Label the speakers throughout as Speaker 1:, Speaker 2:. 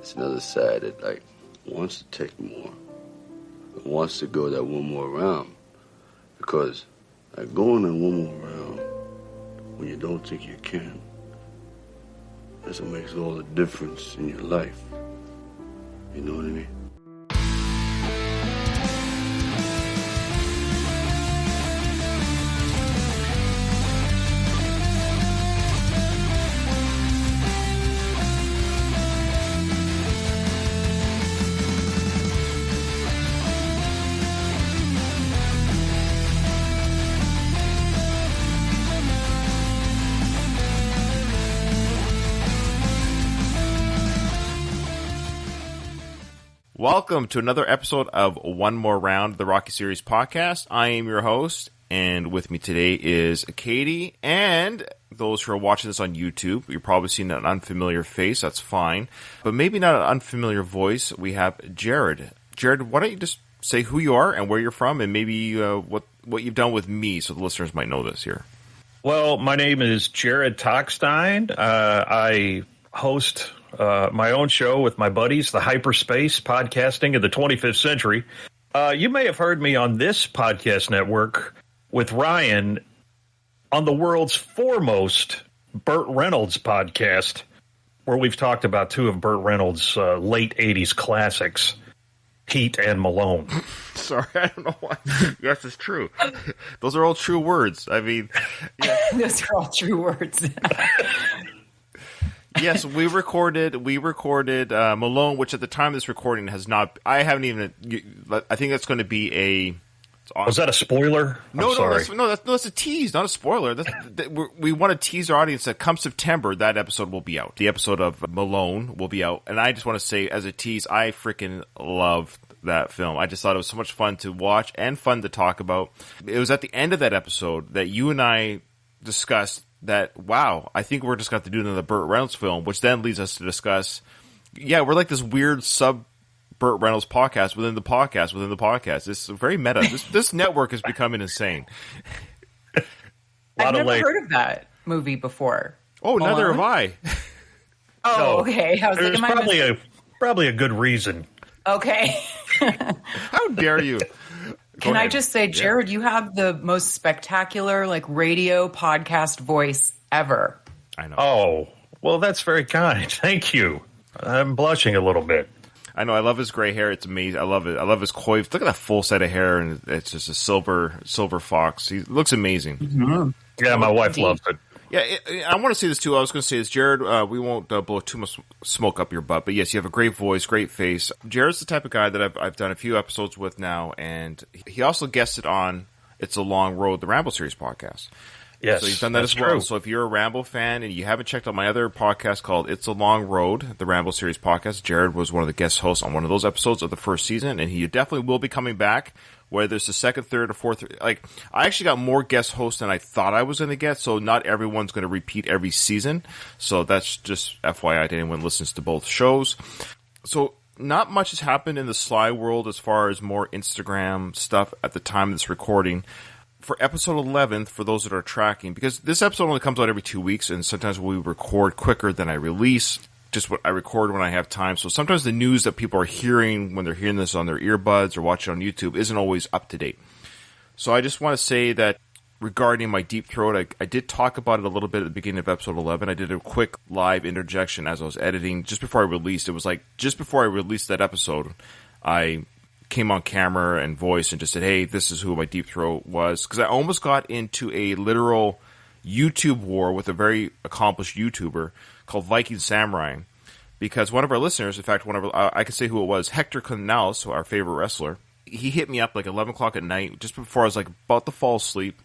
Speaker 1: it's another side that, like, wants to take more. It wants to go that one more round. Because, like, going in one more round when you don't think you can, that's what makes all the difference in your life. You know what I mean?
Speaker 2: Welcome to another episode of One More Round, the Rocky Series podcast. I am your host, and with me today is Katie, and those who are watching this on YouTube, you're probably seeing an unfamiliar face, that's fine, but maybe not an unfamiliar voice. We have Jared. Jared, why don't you just say who you are and where you're from, and maybe what you've done with me, so the listeners might know this here.
Speaker 3: Well, my name is Jared Tockstein. I host my own show with my buddies, the Hyperspace Podcasting of the 25th Century. You may have heard me on this podcast network with Ryan on the world's foremost Burt Reynolds podcast, where we've talked about two of Burt Reynolds' late 80s classics, Heat and Malone.
Speaker 2: Sorry, I don't know why. Yes, it's true. Those are all true words. I mean, yeah.
Speaker 4: Those are all true words.
Speaker 2: Yes, we recorded Malone, which at the time of this recording has not. I haven't even. I think that's going to be a.
Speaker 3: Was that a spoiler?
Speaker 2: No, that's a tease, not a spoiler. We want to tease our audience that come September, that episode will be out. The episode of Malone will be out, and I just want to say, as a tease, I freaking loved that film. I just thought it was so much fun to watch and fun to talk about. It was at the end of that episode that you and I discussed that, wow, I think we're just going to have to do another Burt Reynolds film, which then leads us to discuss, yeah, we're like this weird sub-Burt Reynolds podcast within the podcast within the podcast. It's very meta. This network is becoming insane.
Speaker 4: I've never heard of that movie before.
Speaker 2: Oh, Malone? Neither have I.
Speaker 4: Oh,
Speaker 3: no,
Speaker 4: okay. I was
Speaker 3: there's probably a good reason.
Speaker 4: Okay.
Speaker 2: How dare you?
Speaker 4: Can I just say, Jared, you have the most spectacular, like, radio podcast voice ever.
Speaker 2: I know.
Speaker 3: Oh, well, that's very kind. Thank you. I'm blushing a little bit.
Speaker 2: I know. I love his gray hair. It's amazing. I love it. I love his coif. Look at that full set of hair, and it's just a silver fox. He looks amazing.
Speaker 3: Mm-hmm. Yeah, my wife loves it.
Speaker 2: Yeah, I want to say this too. I was going to say this, Jared. We won't blow too much smoke up your butt, but yes, you have a great voice, great face. Jared's the type of guy that I've done a few episodes with now, and he also guested on "It's a Long Road," the Ramble series podcast.
Speaker 3: Yes,
Speaker 2: so he's done that as well.
Speaker 3: True.
Speaker 2: So if you're a Ramble fan and you haven't checked out my other podcast called "It's a Long Road," the Ramble series podcast, Jared was one of the guest hosts on one of those episodes of the first season, and he definitely will be coming back. Whether it's the second, third, or fourth, like, I actually got more guest hosts than I thought I was going to get, so not everyone's going to repeat every season. So that's just FYI to anyone who listens to both shows. So not much has happened in the Sly world as far as more Instagram stuff at the time of this recording. For episode 11, for those that are tracking, because this episode only comes out every 2 weeks, and sometimes we record quicker than I release. Just what I record when I have time. So sometimes the news that people are hearing when they're hearing this on their earbuds or watching on YouTube isn't always up to date. So I just want to say that regarding my deep throat, I did talk about it a little bit at the beginning of episode 11. I did a quick live interjection as I was editing just before I released. It was like just before I released that episode, I came on camera and voice and just said, hey, this is who my deep throat was. Because I almost got into a literal YouTube war with a very accomplished YouTuber called Viking Samurai, because one of our listeners, in fact, I can say who it was, Hector Canales, our favorite wrestler, he hit me up like 11 o'clock at night, just before I was like about to fall asleep,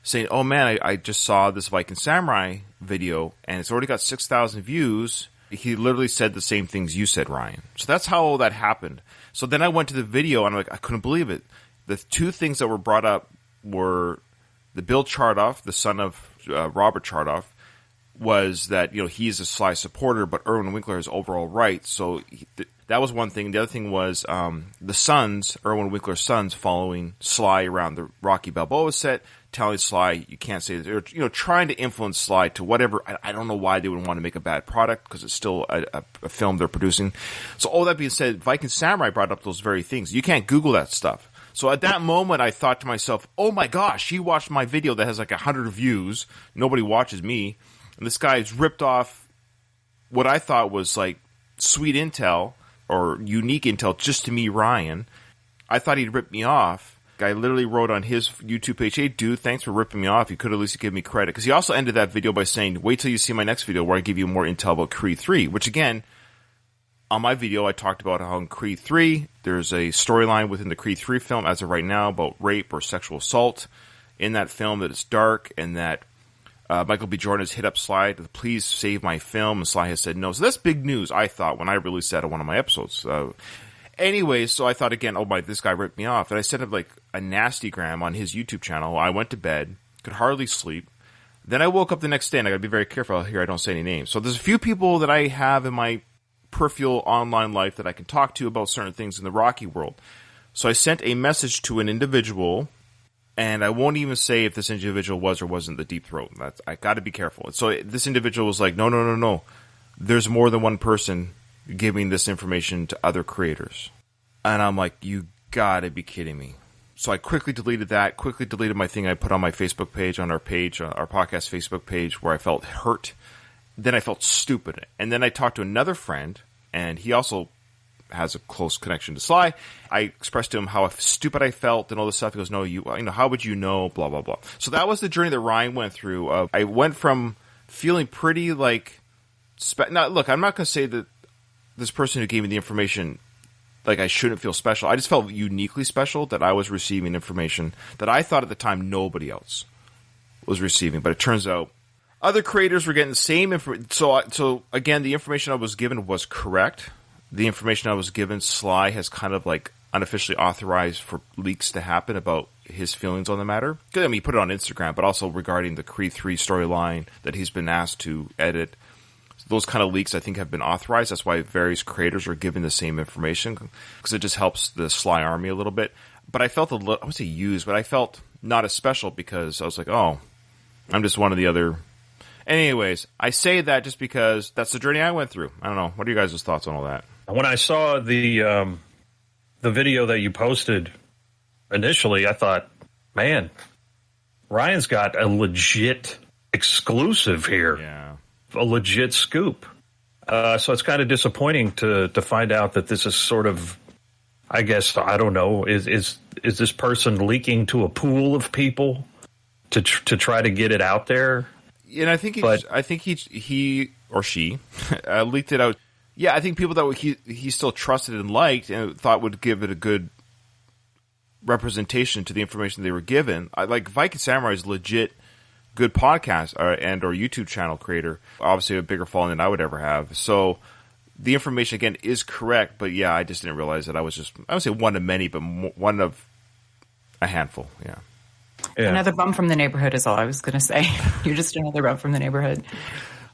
Speaker 2: saying, oh man, I just saw this Viking Samurai video, and it's already got 6,000 views. He literally said the same things you said, Ryan. So that's how all that happened. So then I went to the video, and I'm like, I couldn't believe it. The two things that were brought up were the Bill Chardoff, the son of Robert Chardoff, was that, you know, he's a Sly supporter, but Irwin Winkler has overall rights. So that was one thing. The other thing was the sons, Irwin Winkler's sons, following Sly around the Rocky Balboa set, telling Sly you can't say this, or trying to influence Sly to whatever. I don't know why they would want to make a bad product, because it's still a film they're producing. So all that being said, Viking Samurai brought up those very things. You can't Google that stuff. So at that moment, I thought to myself, oh my gosh, he watched my video that has like 100 views. Nobody watches me. And this guy's ripped off what I thought was like sweet intel or unique intel just to me, Ryan. I thought he'd rip me off. Guy literally wrote on his YouTube page, hey, dude, thanks for ripping me off. You could at least give me credit. Because he also ended that video by saying, wait till you see my next video where I give you more intel about Creed 3. Which, again, on my video, I talked about how in Creed 3, there's a storyline within the Creed 3 film, as of right now, about rape or sexual assault in that film, that it's dark, and that Michael B. Jordan has hit up Sly to please save my film, and Sly has said no. So that's big news, I thought, when I released that on one of my episodes. Anyways, so I thought again, oh my, this guy ripped me off. And I sent him like a nasty gram on his YouTube channel. I went to bed, could hardly sleep. Then I woke up the next day, and I gotta be very careful here I don't say any names. So there's a few people that I have in my peripheral online life that I can talk to about certain things in the Rocky world. So I sent a message to an individual, and I won't even say if this individual was or wasn't the Deep Throat. I gotta be careful. So this individual was like, no. There's more than one person giving this information to other creators. And I'm like, you gotta be kidding me. So I quickly deleted that, quickly deleted my thing I put on my Facebook page, on our podcast Facebook page, where I felt hurt. Then I felt stupid. And then I talked to another friend, and he also has a close connection to Sly. I expressed to him how stupid I felt and all this stuff. He goes, no, how would you know, blah, blah, blah. So that was the journey that Ryan went through. I went from feeling pretty like, now look, I'm not going to say that this person who gave me the information, like, I shouldn't feel special. I just felt uniquely special that I was receiving information that I thought at the time nobody else was receiving. But it turns out other creators were getting the same information. So again, the information I was given was correct. The information I was given, Sly has kind of like unofficially authorized for leaks to happen about his feelings on the matter. I mean, he put it on Instagram, but also regarding the Creed 3 storyline that he's been asked to edit. Those kind of leaks, I think, have been authorized. That's why various creators are giving the same information, because it just helps the Sly army a little bit. But I felt I would say used, but I felt not as special, because I was like, oh, I'm just one of the other. Anyways, I say that just because that's the journey I went through. I don't know. What are you guys' thoughts on all that?
Speaker 3: When I saw the video that you posted initially, I thought, man, Ryan's got a legit exclusive here.
Speaker 2: Yeah.
Speaker 3: A legit scoop. So it's kind of disappointing to find out that this is sort of, I guess, I don't know, is this person leaking to a pool of people to try to get it out there?
Speaker 2: And I think he or she leaked it out. Yeah, I think people that he still trusted and liked and thought would give it a good representation to the information they were given. Like Viking Samurai is legit good podcast or YouTube channel creator, obviously a bigger following than I would ever have. So the information again is correct, but yeah, I just didn't realize that I would say one of many, but one of a handful. Yeah.
Speaker 4: Another bum from the neighborhood is all I was going to say. You're just another bum from the neighborhood.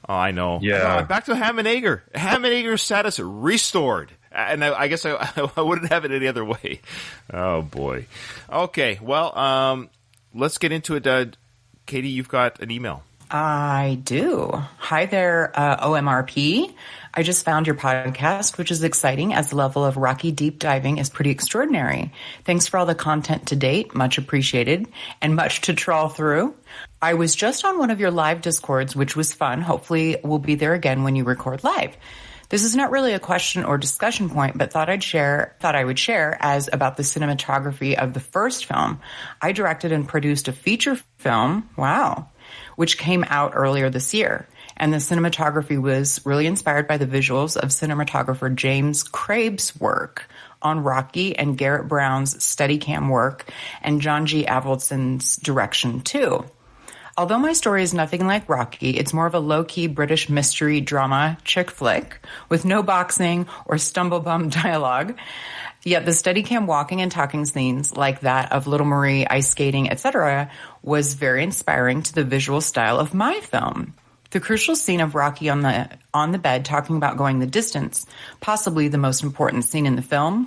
Speaker 2: Oh, I know.
Speaker 3: Yeah.
Speaker 2: Back to Ham and Egger. Ham and Egger status restored. And I guess I wouldn't have it any other way. Oh boy. Okay. Well, let's get into it. Katie, you've got an email.
Speaker 4: I do. Hi there, OMRP. I just found your podcast, which is exciting as the level of Rocky deep diving is pretty extraordinary. Thanks for all the content to date. Much appreciated and much to trawl through. I was just on one of your live Discords, which was fun. Hopefully we'll be there again when you record live. This is not really a question or discussion point, but thought I would share as about the cinematography of the first film. I directed and produced a feature film, which came out earlier this year. And the cinematography was really inspired by the visuals of cinematographer James Crabe's work on Rocky and Garrett Brown's Steadicam work and John G. Avildsen's direction too. Although my story is nothing like Rocky, it's more of a low-key British mystery drama chick flick with no boxing or stumble-bum dialogue. Yet the Steadicam walking and talking scenes like that of Little Marie ice skating, etc., was very inspiring to the visual style of my film. The crucial scene of Rocky on the bed talking about going the distance, possibly the most important scene in the film,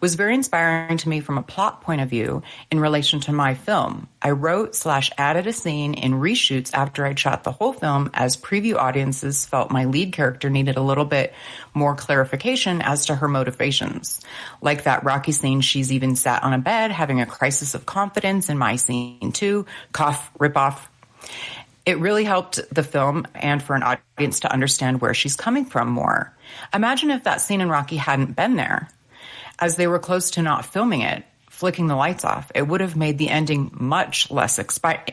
Speaker 4: was very inspiring to me from a plot point of view in relation to my film. I wrote/added a scene in reshoots after I'd shot the whole film, as preview audiences felt my lead character needed a little bit more clarification as to her motivations. Like that Rocky scene, she's even sat on a bed having a crisis of confidence in my scene too. Cough, ripoff. It really helped the film and for an audience to understand where she's coming from more. Imagine if that scene in Rocky hadn't been there. As they were close to not filming it, flicking the lights off, it would have made the ending much less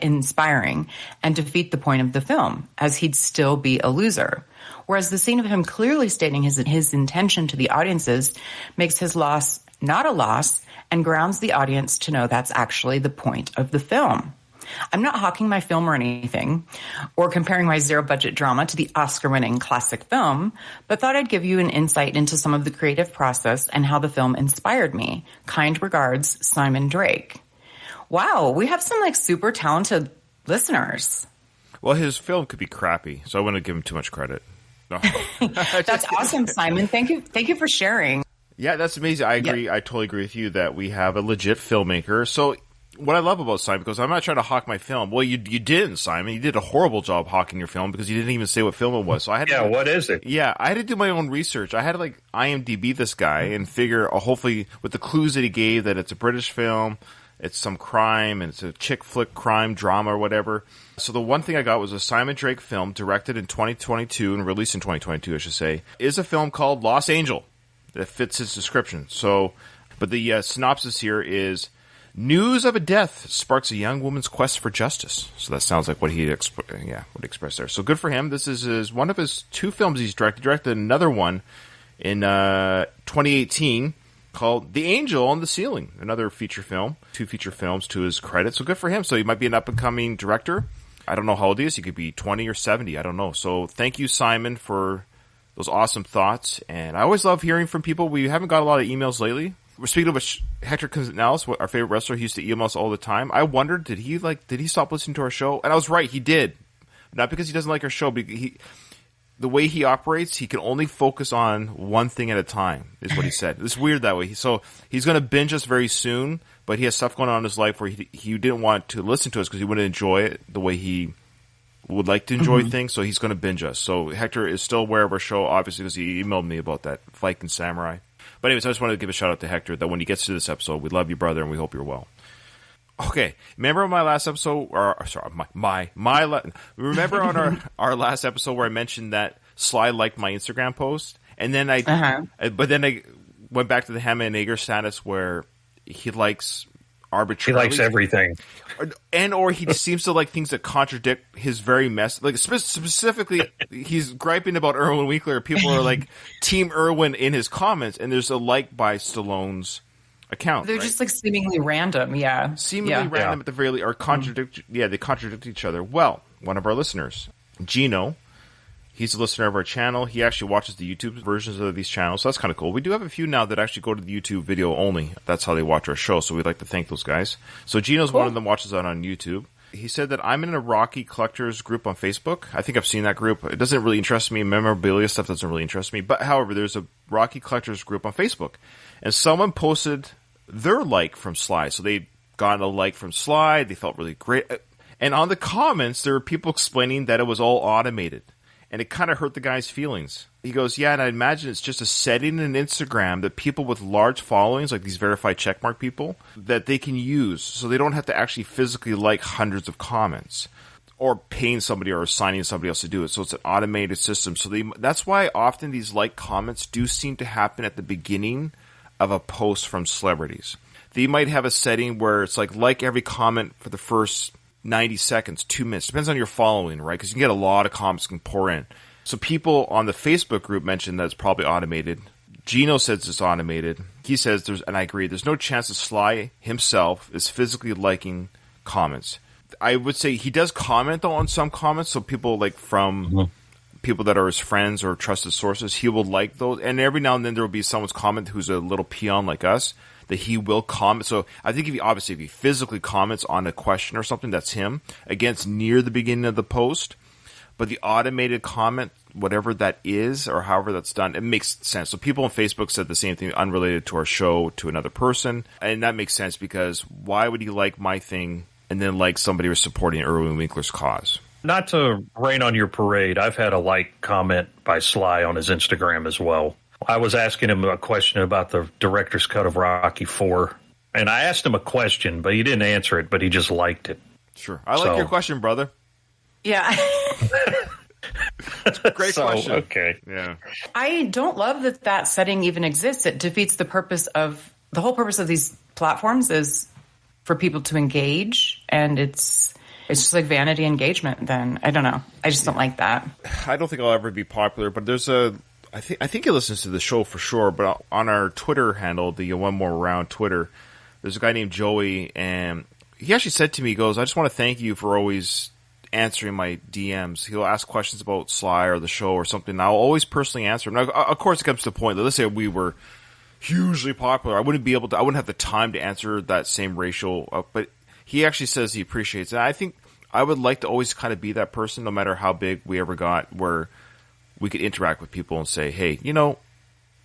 Speaker 4: inspiring and defeat the point of the film, as he'd still be a loser. Whereas the scene of him clearly stating his intention to the audiences makes his loss not a loss and grounds the audience to know that's actually the point of the film. I'm not hawking my film or anything, or comparing my zero-budget drama to the Oscar-winning classic film, but thought I'd give you an insight into some of the creative process and how the film inspired me. Kind regards, Simon Drake. Wow, we have some super talented listeners.
Speaker 2: Well, his film could be crappy, so I wouldn't give him too much credit. No.
Speaker 4: That's awesome, Simon. Thank you for sharing.
Speaker 2: Yeah, that's amazing. I agree. Yep. I totally agree with you that we have a legit filmmaker. So what I love about Simon, because I'm not trying to hawk my film. Well, you didn't, Simon. You did a horrible job hawking your film because you didn't even say what film it was. So I had to
Speaker 3: what is it?
Speaker 2: Yeah, I had to do my own research. I had to IMDb this guy and figure, hopefully with the clues that he gave, that it's a British film, it's some crime, and it's a chick flick crime drama or whatever. So the one thing I got was a Simon Drake film directed in 2022 and released in 2022, I should say, is a film called Lost Angel that fits his description. So, but the synopsis here is: news of a death sparks a young woman's quest for justice. So that sounds like what he expressed there. So good for him. This is one of his two films he's directed. He directed another one in 2018 called The Angel on the Ceiling, another feature film. 2 feature films to his credit. So good for him. So he might be an up-and-coming director. I don't know how old he is. He could be 20 or 70. I don't know. So thank you, Simon, for those awesome thoughts. And I always love hearing from people. We haven't got a lot of emails lately. We're speaking of which, Hector Canales, our favorite wrestler, he used to email us all the time. I wondered, did he stop listening to our show? And I was right, he did. Not because he doesn't like our show, but the way he operates, he can only focus on one thing at a time, is what he said. It's weird that way. So he's going to binge us very soon, but he has stuff going on in his life where he didn't want to listen to us because he wouldn't enjoy it the way he would like to enjoy things, so he's going to binge us. So Hector is still aware of our show, obviously, because he emailed me about that Viking Samurai. But anyways, I just wanted to give a shout out to Hector that when he gets to this episode, we love you, brother, and we hope you're well. Okay, remember my last episode, remember on our last episode where I mentioned that Sly liked my Instagram post, and then but then I went back to the Hammer and Ager status where he likes arbitrarily.
Speaker 3: He likes everything,
Speaker 2: or he seems to like things that contradict his very mess. Like specifically, he's griping about Erwin Winkler. People are like Team Erwin in his comments, and there's a like by Stallone's account.
Speaker 4: They're just seemingly random,
Speaker 2: random at the very least, or contradict. Yeah, they contradict each other. Well, one of our listeners, Gino, he's a listener of our channel. He actually watches the YouTube versions of these channels, so that's kind of cool. We do have a few now that actually go to the YouTube video only. That's how they watch our show, so we'd like to thank those guys. So Gino's one of them, watches that on YouTube. He said that I'm in a Rocky Collectors group on Facebook. I think I've seen that group. It doesn't really interest me. Memorabilia stuff doesn't really interest me. But however, there's a Rocky Collectors group on Facebook. And someone posted their like from Sly. So they'd gotten a like from Sly. They felt really great. And on the comments, there were people explaining that it was all automated. And it kind of hurt the guy's feelings. He goes, yeah, and I imagine it's just a setting in Instagram that people with large followings, like these verified checkmark people, that they can use. So they don't have to actually physically like hundreds of comments or paying somebody or assigning somebody else to do it. So it's an automated system. So that's why often these like comments do seem to happen at the beginning of a post from celebrities. They might have a setting where it's like every comment for the first 90 seconds, 2 minutes. Depends on your following, right? Because you can get a lot of comments can pour in. So people on the Facebook group mentioned that it's probably automated. Gino says it's automated. He says and I agree, there's no chance that Sly himself is physically liking comments. I would say he does comment though on some comments, so people from people that are his friends or trusted sources, he will like those. And every now and then there will be someone's comment who's a little peon like us, that he will comment. So I think if he physically comments on a question or something, that's him. Again, it's near the beginning of the post. But the automated comment whatever that is or however that's done, it makes sense. So people on Facebook said the same thing unrelated to our show to another person. And that makes sense because why would you like my thing and then like somebody who's supporting Erwin Winkler's cause?
Speaker 3: Not to rain on your parade, I've had a like comment by Sly on his Instagram as well. I was asking him a question about the director's cut of Rocky IV, and I asked him a question, but he didn't answer it, but he just liked it.
Speaker 2: Sure. I like your question, brother.
Speaker 4: Yeah.
Speaker 2: It's a great question.
Speaker 3: Okay.
Speaker 2: Yeah.
Speaker 4: I don't love that setting even exists. It defeats the whole purpose of these platforms is for people to engage, and it's just like vanity engagement then. I don't know. I just don't like that.
Speaker 2: I don't think I'll ever be popular, but there's I think he listens to the show for sure, but on our Twitter handle, the One More Round Twitter, there's a guy named Joey, and he actually said to me, he goes, I just want to thank you for always answering my DMs. He'll ask questions about Sly or the show or something, and I'll always personally answer him. Now, of course, it comes to the point that let's say we were hugely popular. I wouldn't have the time to answer that same ratio, but he actually says he appreciates it. I think I would like to always kind of be that person, no matter how big we ever got, where we could interact with people and say, hey,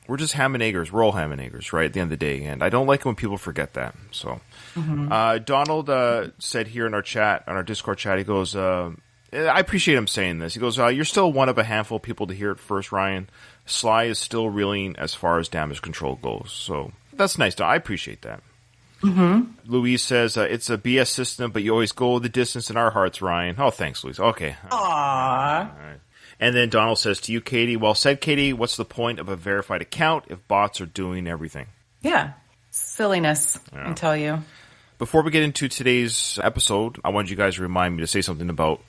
Speaker 2: we're just ham and eggers. We're all ham and eggers, right, at the end of the day. And I don't like it when people forget that. So Donald said here in our chat, on our Discord chat, he goes, I appreciate him saying this. He goes, you're still one of a handful of people to hear it first, Ryan. Sly is still reeling as far as damage control goes. So that's nice. I appreciate that. Mm-hmm. Louise says, it's a BS system, but you always go the distance in our hearts, Ryan. Oh, thanks, Louise. Okay.
Speaker 4: Aww.
Speaker 2: All right. And then Donald says to you, Katie, well said, Katie, what's the point of a verified account if bots are doing everything?
Speaker 4: Yeah. Silliness, I tell you.
Speaker 2: Before we get into today's episode, I wanted you guys to remind me to say something about...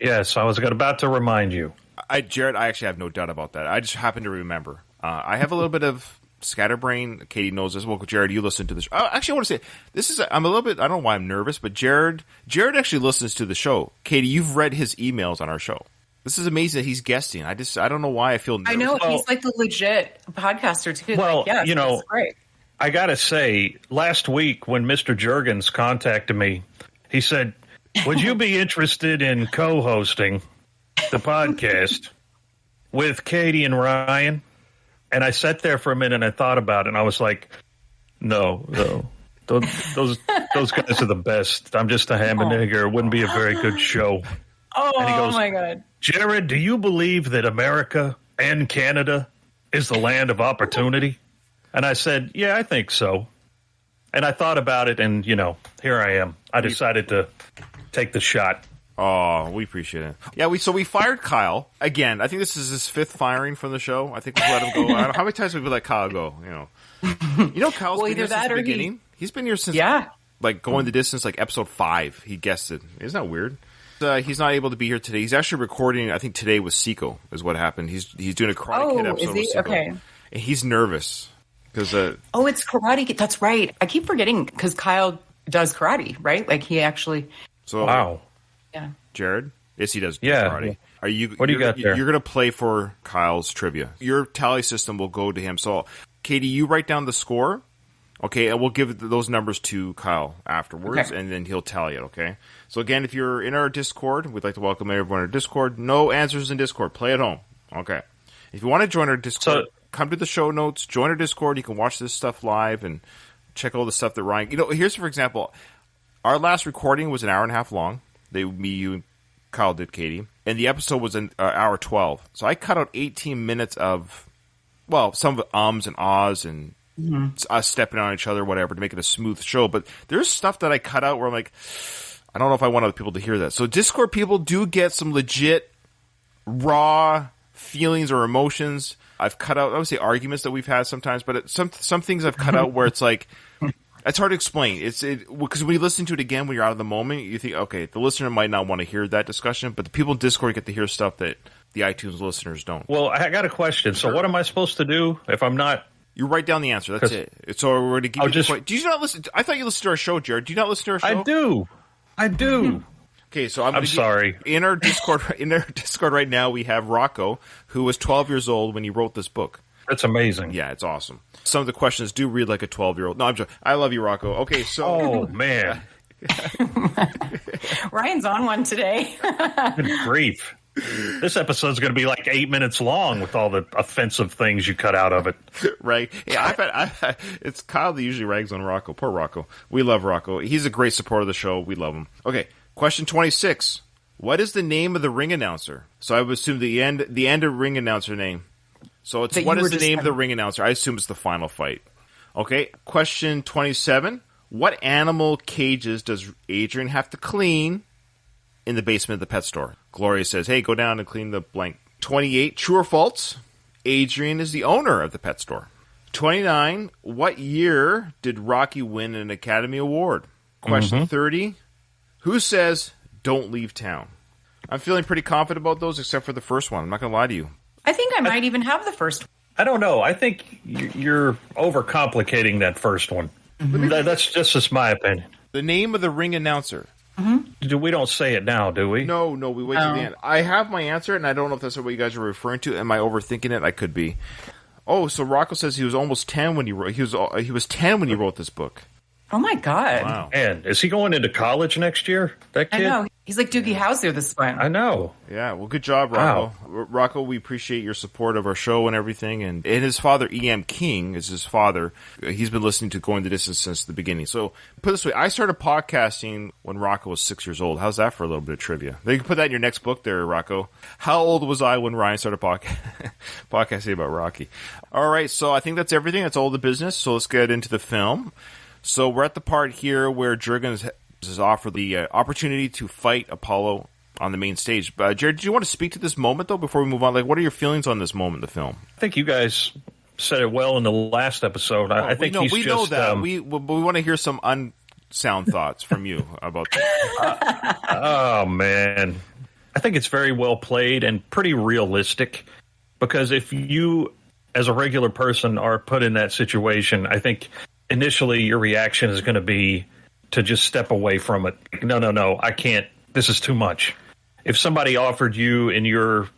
Speaker 3: Yes, I was about to remind you.
Speaker 2: Jared, I actually have no doubt about that. I just happen to remember. I have a little bit of scatterbrain. Katie knows this. Well, Jared, you listen to this. Actually, I want to say, I'm a little bit, I don't know why I'm nervous, but Jared actually listens to the show. Katie, you've read his emails on our show. This is amazing that he's guesting. I don't know why I feel nervous.
Speaker 4: I know, he's like the legit podcaster too.
Speaker 3: Well,
Speaker 4: like, yes, great.
Speaker 3: I got to say, last week when Mr. Juergens contacted me, he said, would you be interested in co-hosting the podcast with Katie and Ryan? And I sat there for a minute and I thought about it, and I was like, no. Those guys are the best. I'm just a ham and egger. It wouldn't be a very good show.
Speaker 4: Oh,
Speaker 3: and he goes,
Speaker 4: my God.
Speaker 3: Jared, do you believe that America and Canada is the land of opportunity? And I said, yeah, I think so. And I thought about it, and, here I am. I decided to take the shot.
Speaker 2: Oh, we appreciate it. Yeah, we fired Kyle. Again, I think this is his fifth firing from the show. I think we've let him go. I don't know how many times have we let Kyle go, Kyle's been here since the beginning. He's been here since, going the distance, like episode 5. He guessed it. Isn't that weird? He's not able to be here today. He's actually recording, I think today with Seiko is what happened. He's doing a Karate Kid episode with Seiko. Okay. And he's nervous. Because
Speaker 4: it's Karate Kid. That's right. I keep forgetting because Kyle does karate, right? Like he actually...
Speaker 2: So,
Speaker 3: wow.
Speaker 4: Yeah.
Speaker 2: Jared? Yes, he does
Speaker 3: karate.
Speaker 2: Yeah.
Speaker 3: What do you got there?
Speaker 2: You're going to play for Kyle's trivia. Your tally system will go to him. So, Katie, you write down the score, okay, and we'll give those numbers to Kyle afterwards, and then he'll tally it, okay? So, again, if you're in our Discord, we'd like to welcome everyone to our Discord. No answers in Discord. Play at home. Okay. If you want to join our Discord, come to the show notes, join our Discord. You can watch this stuff live and check all the stuff that Ryan... here's, for example, our last recording was an hour and a half long. Me, you, and Kyle did, Katie. And the episode was an hour 12. So I cut out 18 minutes of, some of ums and ahs and us stepping on each other, whatever, to make it a smooth show. But there's stuff that I cut out where I'm like, I don't know if I want other people to hear that. So Discord people do get some legit, raw feelings or emotions. I've cut out, obviously, arguments that we've had sometimes, but some things I've cut out where it's like, it's hard to explain. Because when you listen to it again, when you're out of the moment, you think, okay, the listener might not want to hear that discussion, but the people in Discord get to hear stuff that the iTunes listeners don't.
Speaker 3: Well, I got a question. So what am I supposed to do if I'm not...
Speaker 2: You write down the answer. That's it. So we're going to give you the point. Do you not listen? I thought you listened to our show, Jared. Do you not listen to our show?
Speaker 3: I do.
Speaker 2: Okay, so
Speaker 3: I'm sorry.
Speaker 2: In our Discord right now, we have Rocco, who was 12 years old when he wrote this book.
Speaker 3: That's amazing.
Speaker 2: Yeah, it's awesome. Some of the questions do read like a 12-year-old. No, I'm joking. I love you, Rocco. Okay, so...
Speaker 3: Oh, man.
Speaker 4: Ryan's on one today.
Speaker 3: Good grief. This episode's going to be like 8 minutes long with all the offensive things you cut out of it.
Speaker 2: Right. Yeah, it's Kyle that usually rags on Rocco. Poor Rocco. We love Rocco. He's a great supporter of the show. We love him. Okay, question 26. What is the name of the ring announcer? So I would assume the end of ring announcer name. So it's what is the name of the ring announcer? I assume it's the final fight. Okay, question 27. What animal cages does Adrian have to clean in the basement of the pet store? Gloria says, hey, go down and clean the blank. 28. True or false? Adrian is the owner of the pet store. 29. What year did Rocky win an Academy Award? Question 30. Who says don't leave town? I'm feeling pretty confident about those except for the first one. I'm not going to lie to you.
Speaker 4: I think I might even have the first one.
Speaker 3: I don't know. I think you're overcomplicating that first one. That's just my opinion.
Speaker 2: The name of the ring announcer.
Speaker 3: We don't say it now, do we?
Speaker 2: No, we wait till the end. I have my answer, and I don't know if that's what you guys are referring to. Am I overthinking it? I could be. Oh, so Rocco says he was almost 10 when he wrote. He was 10 when he wrote this book.
Speaker 4: Oh my God!
Speaker 2: Wow.
Speaker 3: Man, is he going into college next year? That kid?
Speaker 4: I know. He's like Doogie Howser this spring.
Speaker 3: I know.
Speaker 2: Yeah, well, good job, Rocco. Wow. Rocco, we appreciate your support of our show and everything. And his father, E.M. King, is his father. He's been listening to Going the Distance since the beginning. So, put it this way, I started podcasting when Rocco was 6 years old. How's that for a little bit of trivia? You can put that in your next book there, Rocco. How old was I when Ryan started podcasting about Rocky? All right, so I think that's everything. That's all the business. So, let's get into the film. So, we're at the part here where Jurgens is offered the opportunity to fight Apollo on the main stage. Jared, do you want to speak to this moment, though, before we move on? Like, what are your feelings on this moment in the film?
Speaker 3: I think you guys said it well in the last episode. I think we know that.
Speaker 2: We want to hear some unsound thoughts from you about that.
Speaker 3: Oh, man. I think it's very well played and pretty realistic, because if you, as a regular person, are put in that situation, I think initially your reaction is going to be to just step away from it. No, I can't. This is too much. If somebody offered you in your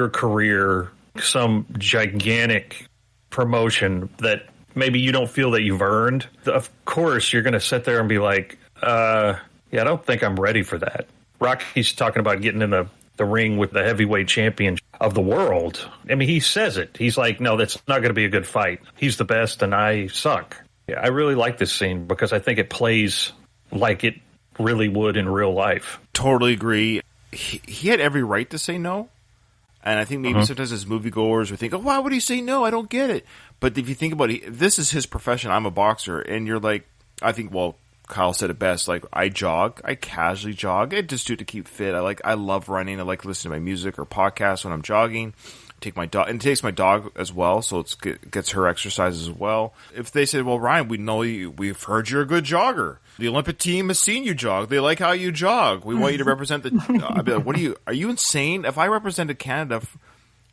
Speaker 3: career some gigantic promotion that maybe you don't feel that you've earned, of course you're going to sit there and be like, I don't think I'm ready for that. Rocky's talking about getting in the ring with the heavyweight champion of the world. I mean, he says it. He's like, no, that's not going to be a good fight. He's the best and I suck. Yeah, I really like this scene because I think it plays like it really would in real life.
Speaker 2: Totally agree. He had every right to say no. And I think maybe sometimes as moviegoers we think, oh, why would he say no? I don't get it. But if you think about it, this is his profession. I'm a boxer. And you're like, I think, well, Kyle said it best. Like, I jog. I casually jog. I just do it to keep fit. I love running. I like listening to my music or podcasts when I'm jogging. Take my dog, and it takes my dog as well, so it gets her exercise as well. If they said, well, Ryan, we've heard you're a good jogger. The Olympic team has seen you jog. They like how you jog. We want you to represent the... I'd be like, are you insane? If I represented Canada,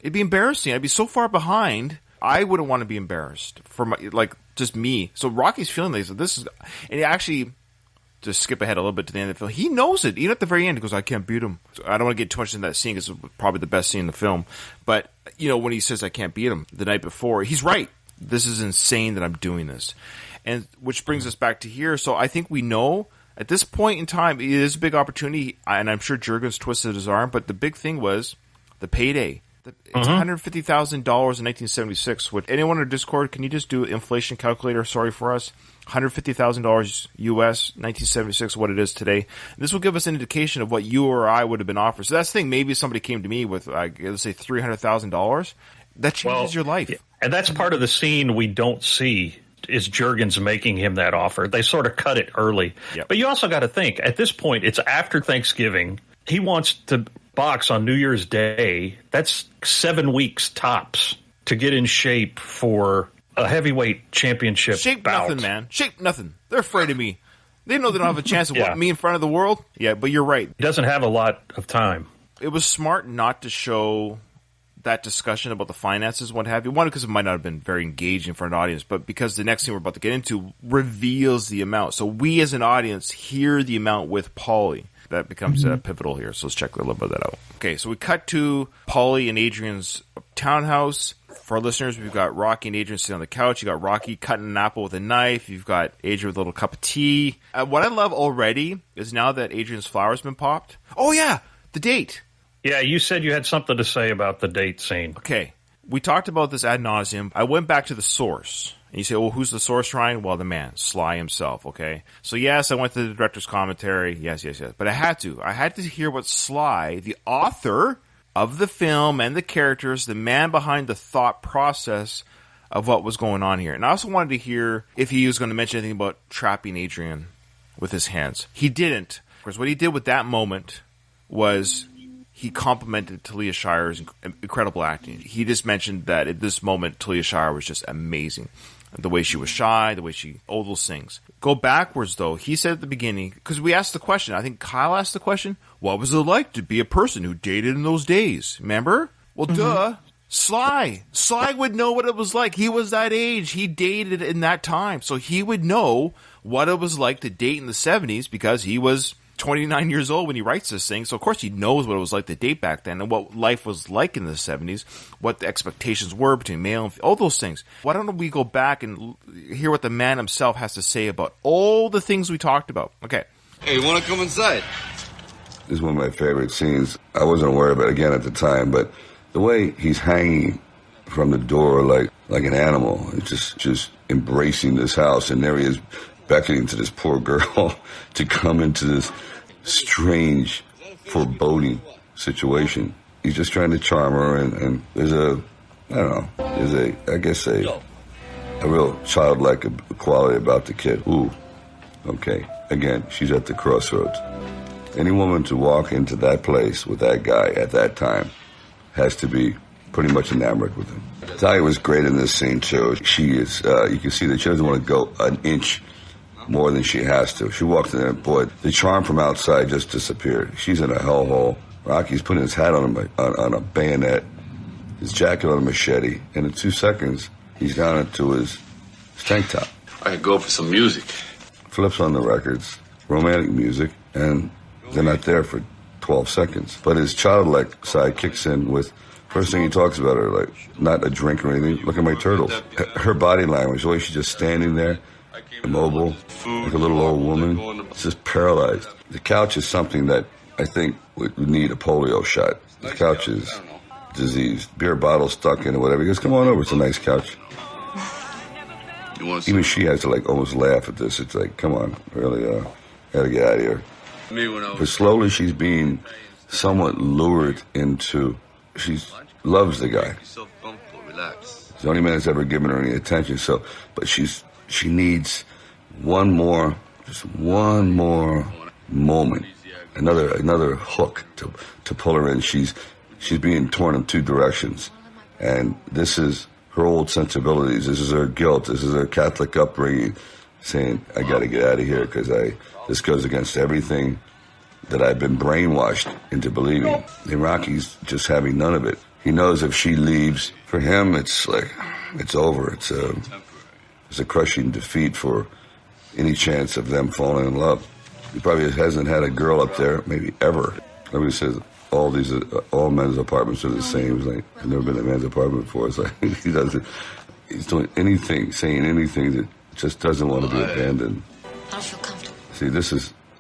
Speaker 2: it'd be embarrassing. I'd be so far behind. I wouldn't want to be embarrassed for just me. So Rocky's feeling this is, and he actually, to skip ahead a little bit to the end of the film, he knows it. Even at the very end, he goes, I can't beat him. So I don't want to get too much into that scene because it's probably the best scene in the film. But, when he says I can't beat him the night before, he's right. This is insane that I'm doing this. And which brings us back to here. So I think we know at this point in time, it is a big opportunity. And I'm sure Jurgens twisted his arm. But the big thing was the payday. It's $150,000 in 1976. Would anyone on Discord, can you just do an inflation calculator? Sorry for us. $150,000 US, 1976, what it is today. This will give us an indication of what you or I would have been offered. So that's the thing. Maybe somebody came to me with, let's say, $300,000. That changes your life.
Speaker 3: Yeah. And that's part of the scene we don't see is Jurgens making him that offer. They sort of cut it early. Yep. But you also got to think, at this point, it's after Thanksgiving. He wants to box on New Year's Day. That's 7 weeks tops to get in shape for a heavyweight championship
Speaker 2: shape
Speaker 3: bout.
Speaker 2: Nothing, man. Shape nothing. They're afraid of me. They know they don't have a chance of wanting me in front of the world. Yeah, but you're right.
Speaker 3: He doesn't have a lot of time.
Speaker 2: It was smart not to show that discussion about the finances, what have you. One, because it might not have been very engaging for an audience, but because the next thing we're about to get into reveals the amount. So we as an audience hear the amount with Paulie. That becomes pivotal here. So let's check a little bit of that out. Okay, so we cut to Paulie and Adrian's townhouse. For our listeners, we've got Rocky and Adrian sitting on the couch. You got Rocky cutting an apple with a knife. You've got Adrian with a little cup of tea. What I love already is now that Adrian's flower's been popped. Oh yeah, the date.
Speaker 3: Yeah, you said you had something to say about the date scene.
Speaker 2: Okay. We talked about this ad nauseum. I went back to the source. And you say, well, who's the source, Ryan? Well, the man, Sly himself, okay? So, yes, I went to the director's commentary. Yes. But I had to. I had to hear what Sly, the author of the film and the characters, the man behind the thought process of what was going on here. And I also wanted to hear if he was going to mention anything about trapping Adrian with his hands. He didn't. Of course, what he did with that moment was he complimented Talia Shire's incredible acting. He just mentioned that at this moment, Talia Shire was just amazing. The way she was shy, the way all those things. Go backwards, though. He said at the beginning, because we asked the question, I think Kyle asked the question, what was it like to be a person who dated in those days? Remember? Well, duh. Sly would know what it was like. He was that age. He dated in that time. So he would know what it was like to date in the 70s because he was 29 years old when he writes this thing. So, of course, he knows what it was like to date back then and what life was like in the 70s, what the expectations were between male and all those things. Why don't we go back and hear what the man himself has to say about all the things we talked about? Okay.
Speaker 1: Hey, you want to come inside?
Speaker 5: This is one of my favorite scenes. I wasn't aware of it again at the time, but the way he's hanging from the door like an animal, just embracing this house, and there he is beckoning to this poor girl to come into this strange, foreboding situation. He's just trying to charm her, and there's a real childlike quality about the kid. Ooh, okay, again, she's at the crossroads. Any woman to walk into that place with that guy at that time has to be pretty much enamored with him. Talia was great in this scene, too. She is, you can see that she doesn't want to go an inch more than she has to. She walks in there, and boy, the charm from outside just disappeared. She's in a hellhole. Rocky's putting his hat on a bayonet, his jacket on a machete, and in 2 seconds, he's down into his tank top.
Speaker 1: I could go for some music.
Speaker 5: Flips on the records, romantic music, and they're not there for 12 seconds. But his childlike side kicks in with, first thing he talks about her, like, not a drink or anything, look at my turtles. Her body language, the way she's just standing there, immobile, like a little old woman, it's just paralyzed. The couch is something that I think would need a polio shot. The couch is diseased. Beer bottle stuck in it, whatever. He goes, come on over, it's a nice couch. Even she has to, like, almost laugh at this. It's like, come on, really, gotta get out of here. But slowly she's being somewhat lured into, she loves the guy. He's the only man that's ever given her any attention, but she needs one more moment, another hook to pull her in. She's being torn in 2 directions, and this is her old sensibilities. This is her guilt. This is her Catholic upbringing, saying, I got to get out of here because this goes against everything that I've been brainwashed into believing. And Rocky's just having none of it. He knows if she leaves, for him, it's like, it's over. It's a crushing defeat for any chance of them falling in love. He probably hasn't had a girl up there, maybe ever. Nobody says all men's apartments are the same. It's like, I've never been in a man's apartment before. It's like, he's doing anything, saying anything that just doesn't want to be abandoned.
Speaker 6: I don't feel comfortable.
Speaker 5: See,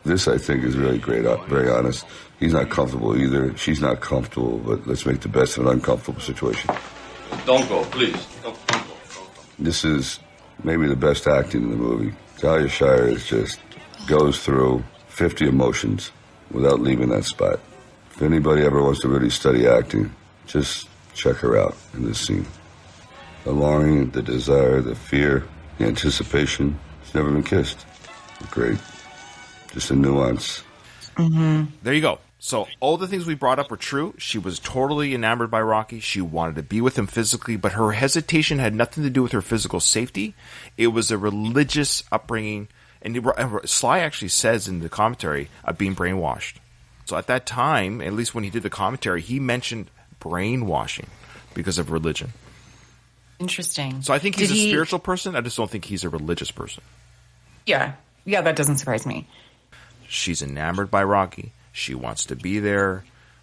Speaker 5: this I think is really great, very honest. He's not comfortable either. She's not comfortable, but let's make the best of an uncomfortable situation.
Speaker 1: Don't go, please. Don't go.
Speaker 5: This is maybe the best acting in the movie. Talia Shire just goes through 50 emotions without leaving that spot. If anybody ever wants to really study acting, just check her out in this scene. The longing, the desire, the fear, the anticipation. She's never been kissed. Great. Just a nuance.
Speaker 4: Mm-hmm.
Speaker 2: There you go. So all the things we brought up were true. She was totally enamored by Rocky. She wanted to be with him physically, but her hesitation had nothing to do with her physical safety. It was a religious upbringing. And Sly actually says in the commentary of being brainwashed. So at that time, at least when he did the commentary, he mentioned brainwashing because of religion.
Speaker 4: Interesting.
Speaker 2: So I think he's a spiritual person. I just don't think he's a religious person.
Speaker 4: Yeah, that doesn't surprise me.
Speaker 2: She's enamored by Rocky. She wants to be there.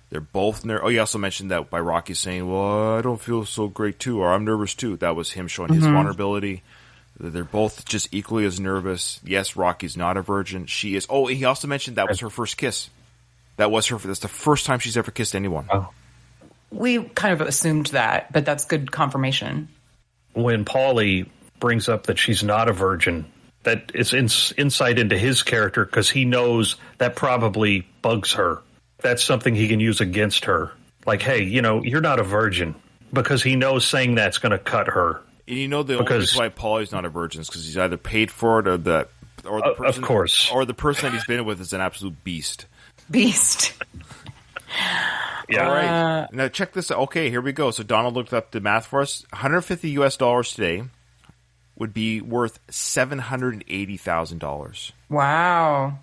Speaker 2: They're both nervous. Oh, he also mentioned that by Rocky saying, well, I don't feel so great too, or I'm nervous too. That was him showing his vulnerability. They're both just equally as nervous. Yes, Rocky's not a virgin. She is. Oh, he also mentioned that was her first kiss. That's the first time she's ever kissed anyone.
Speaker 3: Oh.
Speaker 4: We kind of assumed that, but that's good confirmation.
Speaker 3: When Paulie brings up that she's not a virgin, that is insight into his character because he knows that probably bugs her. That's something he can use against her. Like, hey, you're not a virgin, because he knows saying that's going to cut her.
Speaker 2: And the only reason why Paulie's not a virgin is because he's either paid for it or the person,
Speaker 3: of course,
Speaker 2: or the person that he's been with is an absolute beast.
Speaker 3: Yeah.
Speaker 2: All right. Now check this out. Okay, here we go. So Donald looked up the math for us. $150 today would be worth $780,000.
Speaker 4: Wow.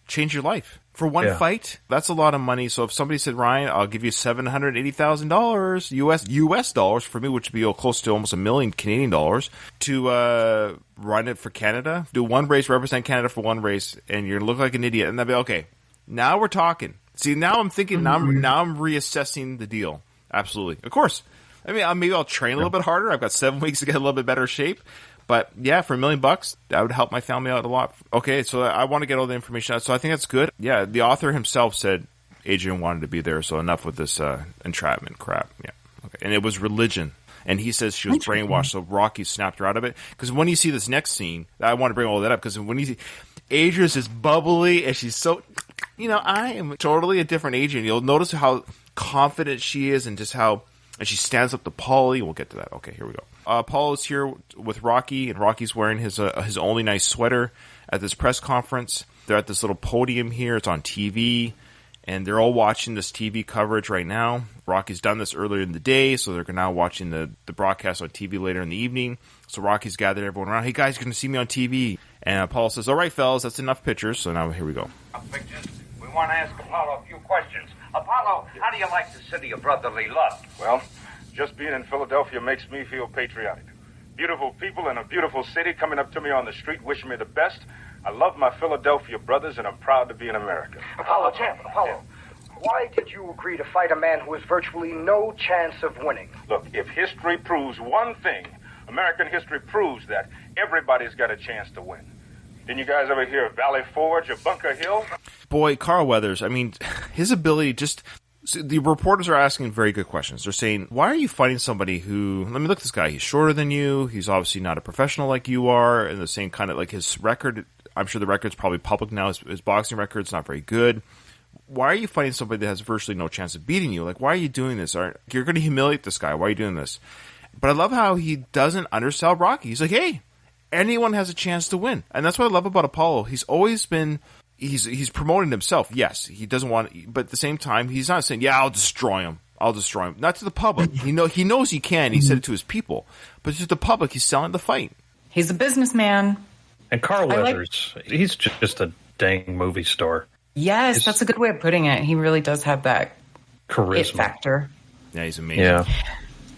Speaker 2: Change your life. For one fight, that's a lot of money. So if somebody said, Ryan, I'll give you $780,000 US dollars for me, which would be close to almost $1 million Canadian dollars, to run it for Canada, do one race, represent Canada for one race, and you're going to look like an idiot. And they'll be, okay, now we're talking. See, now I'm thinking, now I'm reassessing the deal. Absolutely. Of course. I mean, maybe I'll train a little bit harder. I've got 7 weeks to get a little bit better shape. But yeah, for $1 million, that would help my family out a lot. Okay, so I want to get all the information out. So I think that's good. Yeah, the author himself said Adrian wanted to be there, so enough with this entrapment crap. Yeah, okay. And it was religion. And he says she was brainwashed, so Rocky snapped her out of it. Because when you see this next scene, I want to bring all that up, because when you see Adrian's is bubbly, and she's so... I am totally a different Adrian. You'll notice how confident she is, and just how... And she stands up to Paulie. We'll get to that. Okay, here we go. Paul's here with Rocky, and Rocky's wearing his only nice sweater at this press conference. They're at this little podium here. It's on TV, and they're all watching this TV coverage right now. Rocky's done this earlier in the day, so they're now watching the broadcast on TV later in the evening. So Rocky's gathered everyone around. Hey, guys, you're going to see me on TV. And Paul says, all right, fellas, that's enough pictures. So now here we go.
Speaker 6: Pictures. We want to ask Apollo a few questions. Apollo, how do you like the city of brotherly love?
Speaker 7: Well, just being in Philadelphia makes me feel patriotic. Beautiful people in a beautiful city coming up to me on the street wishing me the best. I love my Philadelphia brothers, and I'm proud to be an American.
Speaker 6: Apollo, why did you agree to fight a man who has virtually no chance of winning?
Speaker 7: Look, if history proves one thing, American history proves that everybody's got a chance to win. Didn't you guys ever hear of Valley Forge or Bunker Hill?
Speaker 2: Boy, Carl Weathers, I mean, his ability just... So the reporters are asking very good questions. They're saying, why are you fighting somebody who... Let me look at this guy. He's shorter than you. He's obviously not a professional like you are. And the same kind of... Like his record... I'm sure the record's probably public now. His boxing record's not very good. Why are you fighting somebody that has virtually no chance of beating you? Like, why are you doing this? You're going to humiliate this guy. Why are you doing this? But I love how he doesn't undersell Rocky. He's like, hey, anyone has a chance to win. And that's what I love about Apollo. He's always been... He's promoting himself. Yes, he doesn't want... But at the same time, he's not saying, yeah, I'll destroy him. Not to the public. He knows he can. He said it to his people. But to the public, he's selling the fight.
Speaker 4: He's a businessman.
Speaker 3: And Carl Weathers, he's just a dang movie star.
Speaker 4: Yes, that's a good way of putting it. He really does have that
Speaker 3: charisma
Speaker 4: it factor.
Speaker 2: Yeah, he's amazing.
Speaker 3: Yeah.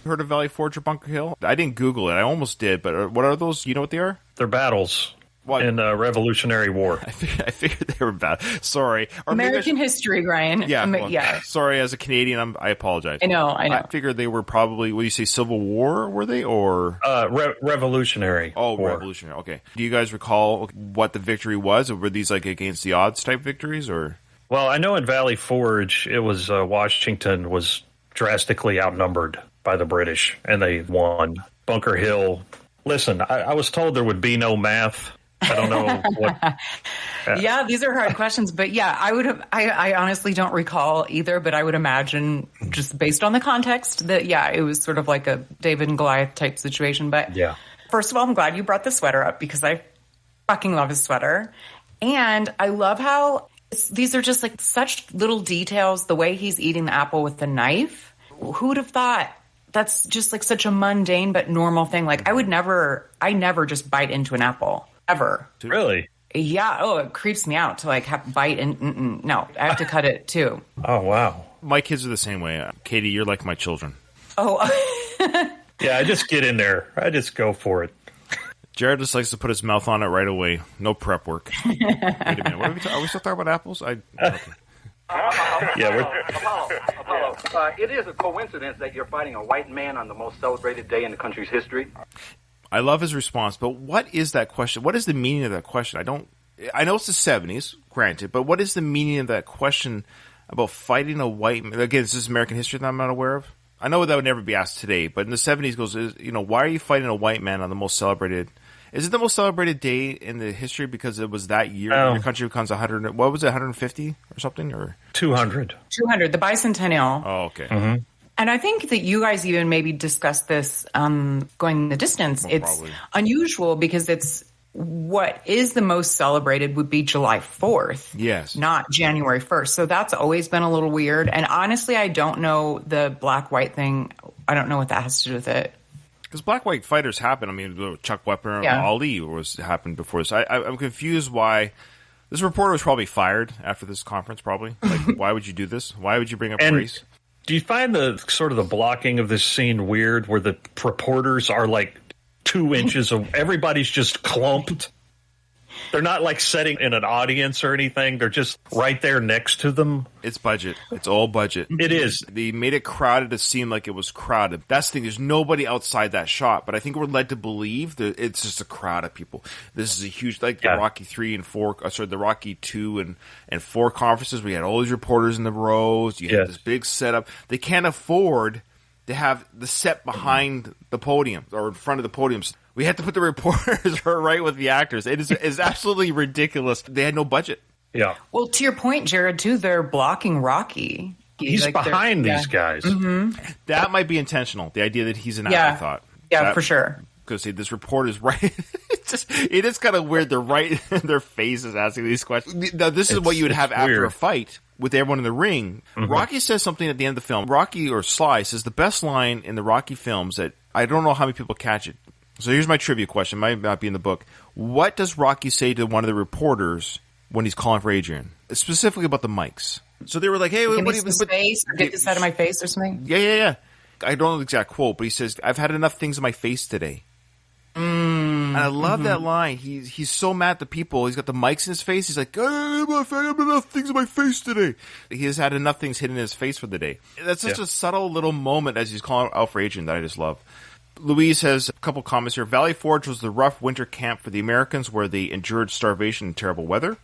Speaker 2: Heard of Valley Forge or Bunker Hill? I didn't Google it. I almost did. But what are those? You know what they are?
Speaker 3: They're battles in the Revolutionary War.
Speaker 2: I figured they were bad. Sorry. Or
Speaker 4: American history, Ryan.
Speaker 2: Yeah. Sorry, as a Canadian, I apologize.
Speaker 4: I know.
Speaker 2: I figured they were probably, what do you say, Civil War, were they? Or
Speaker 3: Revolutionary War.
Speaker 2: Revolutionary. Okay. Do you guys recall what the victory was? Or were these like against the odds type victories? Or?
Speaker 3: Well, I know in Valley Forge, it was Washington was drastically outnumbered by the British, and they won. Bunker Hill. Listen, I was told there would be no math. I don't know what.
Speaker 4: Yeah, these are hard questions, but yeah, I honestly don't recall either, but I would imagine just based on the context that, yeah, it was sort of like a David and Goliath type situation. But
Speaker 3: yeah,
Speaker 4: first of all, I'm glad you brought the sweater up because I fucking love his sweater. And I love how these are just like such little details. The way he's eating the apple with the knife. Who would have thought? That's just like such a mundane but normal thing. Like I never just bite into an apple. Ever.
Speaker 3: Really?
Speaker 4: Yeah. Oh, it creeps me out to like have to bite and no, I have to cut it too.
Speaker 3: Oh, wow.
Speaker 2: My kids are the same way. Katie, you're like my children.
Speaker 4: Oh.
Speaker 3: Yeah, I just get in there. I just go for it.
Speaker 2: Jared just likes to put his mouth on it right away. No prep work. Wait a minute. What are we still talking about apples? Okay.
Speaker 3: Yeah,
Speaker 6: Apollo, it is a coincidence that you're fighting a white man on the most celebrated day in the country's history.
Speaker 2: I love his response, but what is that question? What is the meaning of that question? I know it's the 70s, granted, but what is the meaning of that question about fighting a white man. Again, is this American history that I'm not aware of? I know that would never be asked today, but in the 70s goes, why are you fighting a white man on the most celebrated? Is it the most celebrated day in the history because it was that year your country becomes 100? What was it, 150 or something? Or
Speaker 3: 200.
Speaker 4: 200, the bicentennial.
Speaker 2: Oh, okay.
Speaker 3: Mm-hmm.
Speaker 4: And I think that you guys even maybe discussed this going the distance.
Speaker 2: Well,
Speaker 4: it's
Speaker 2: probably
Speaker 4: unusual because it's what is the most celebrated would be July 4th.
Speaker 2: Yes.
Speaker 4: Not January 1st. So that's always been a little weird. And honestly, I don't know the black-white thing. I don't know what that has to do with it.
Speaker 2: Because black-white fighters happen. I mean, Chuck Wepner, Ali happened before this. I'm confused why this reporter was probably fired after this conference. Probably, like, why would you do this? Why would you bring up race?
Speaker 3: Do you find the sort of the blocking of this scene weird, where the reporters are like 2 inches of everybody's just clumped? They're not like sitting in an audience or anything. They're just right there next to them.
Speaker 2: It's budget. It's all budget.
Speaker 3: It is.
Speaker 2: They made it crowded to seem like it was crowded. That's the thing. There's nobody outside that shot, but I think we're led to believe that it's just a crowd of people. This is a huge, like the Rocky 3 and 4, the Rocky 2 and 4 conferences. We had all these reporters in the rows. You had this big setup. They can't afford to have the set behind the podium or in front of the podiums. We had to put the reporters right with the actors. It is absolutely ridiculous. They had no budget.
Speaker 3: Yeah.
Speaker 4: Well, to your point, Jared, too, they're blocking Rocky.
Speaker 3: He's like behind these guys.
Speaker 4: Mm-hmm.
Speaker 2: That might be intentional. The idea that he's an afterthought.
Speaker 4: Yeah, for sure.
Speaker 2: Because this report is right. It is kind of weird. They're right in their faces asking these questions. Now, this is what you would have after a fight with everyone in the ring. Mm-hmm. Rocky says something at the end of the film. Rocky, or Sly, says the best line in the Rocky films that I don't know how many people catch it. So here's my trivia question. It might not be in the book. What does Rocky say to one of the reporters when he's calling for Adrian? Specifically about the mics. So they were like, hey,
Speaker 4: what do you space or get this out of my face or something?
Speaker 2: Yeah. I don't know the exact quote, but he says, I've had enough things in my face today. And I love that line. He's so mad at the people. He's got the mics in his face. He's like, I've had enough things in my face today. He has had enough things hidden in his face for the day. That's such a subtle little moment as he's calling out for Adrian that I just love. Louise has a couple comments here. Valley Forge was the rough winter camp for the Americans where they endured starvation and terrible weather.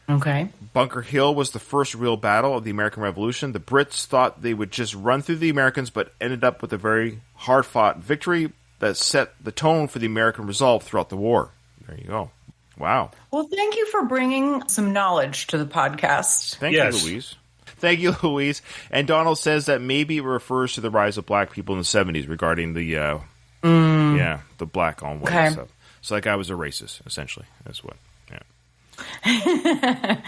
Speaker 4: Okay.
Speaker 2: Bunker Hill was the first real battle of the American Revolution. The Brits thought they would just run through the Americans, but ended up with a very hard-fought victory that set the tone for the American resolve throughout the war. There you go. Wow.
Speaker 4: Well, thank you for bringing some knowledge to the podcast.
Speaker 2: Thank you, Louise. Thank you, Louise. And Donald says that maybe it refers to the rise of black people in the 70s regarding the the black on white stuff. So that guy was a racist, essentially. That's what. Yeah.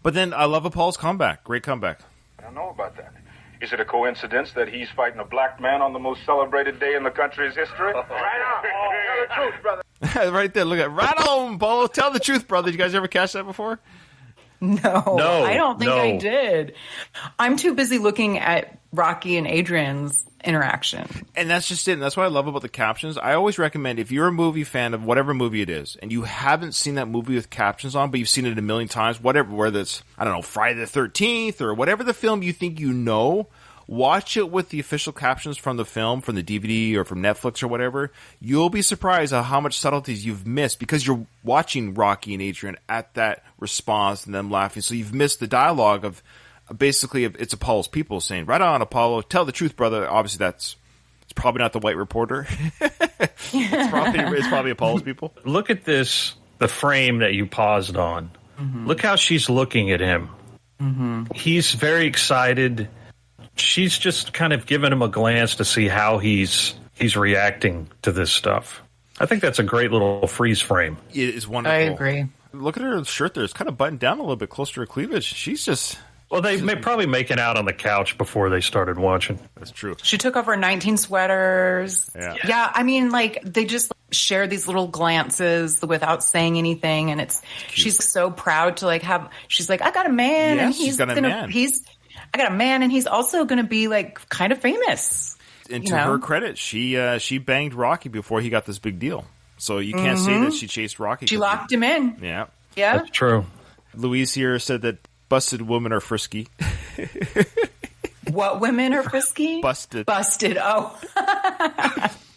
Speaker 2: But then I love Paul's comeback. Great comeback.
Speaker 7: I don't know about that. Is it a coincidence that he's fighting a black man on the most celebrated day in the country's history? Right on, Paul. Tell the truth, brother.
Speaker 2: Right there. Look at right on, Paul. Tell the truth, brother. Did you guys ever catch that before?
Speaker 4: No, I don't think I did. I'm too busy looking at Rocky and Adrian's interaction.
Speaker 2: And that's just it. And that's what I love about the captions. I always recommend if you're a movie fan of whatever movie it is, and you haven't seen that movie with captions on, but you've seen it a million times, whatever, whether it's, I don't know, Friday the 13th or whatever the film you think you know, watch it with the official captions from the film, from the DVD or from Netflix or whatever. You'll be surprised at how much subtleties you've missed because you're watching Rocky and Adrian at that response and them laughing. So you've missed the dialogue of basically it's Apollo's people saying, right on, Apollo, tell the truth, brother. Obviously it's probably not the white reporter. it's probably Apollo's people.
Speaker 3: Look at this, the frame that you paused on. Mm-hmm. Look how she's looking at him. Mm-hmm. He's very excited. She's just kind of giving him a glance to see how he's reacting to this stuff. I think that's a great little freeze frame.
Speaker 2: It is wonderful.
Speaker 4: I agree.
Speaker 2: Look at her shirt there. It's kind of buttoned down a little bit closer to her cleavage. She's just...
Speaker 3: Well, they may probably making out on the couch before they started watching.
Speaker 2: That's true.
Speaker 4: She took off her 19 sweaters. Yeah, I mean, like, they just share these little glances without saying anything, and she's so proud to, like, she's like, I got a man, and he's gonna... I got a man, and he's also going to be, like, kind of famous.
Speaker 2: And to her credit, she banged Rocky before he got this big deal. So you can't say that she chased Rocky.
Speaker 4: She locked him in.
Speaker 2: Yeah.
Speaker 4: Yeah.
Speaker 3: That's true.
Speaker 2: Louise here said that busted women are frisky.
Speaker 4: What women are frisky?
Speaker 2: Busted.
Speaker 4: Oh.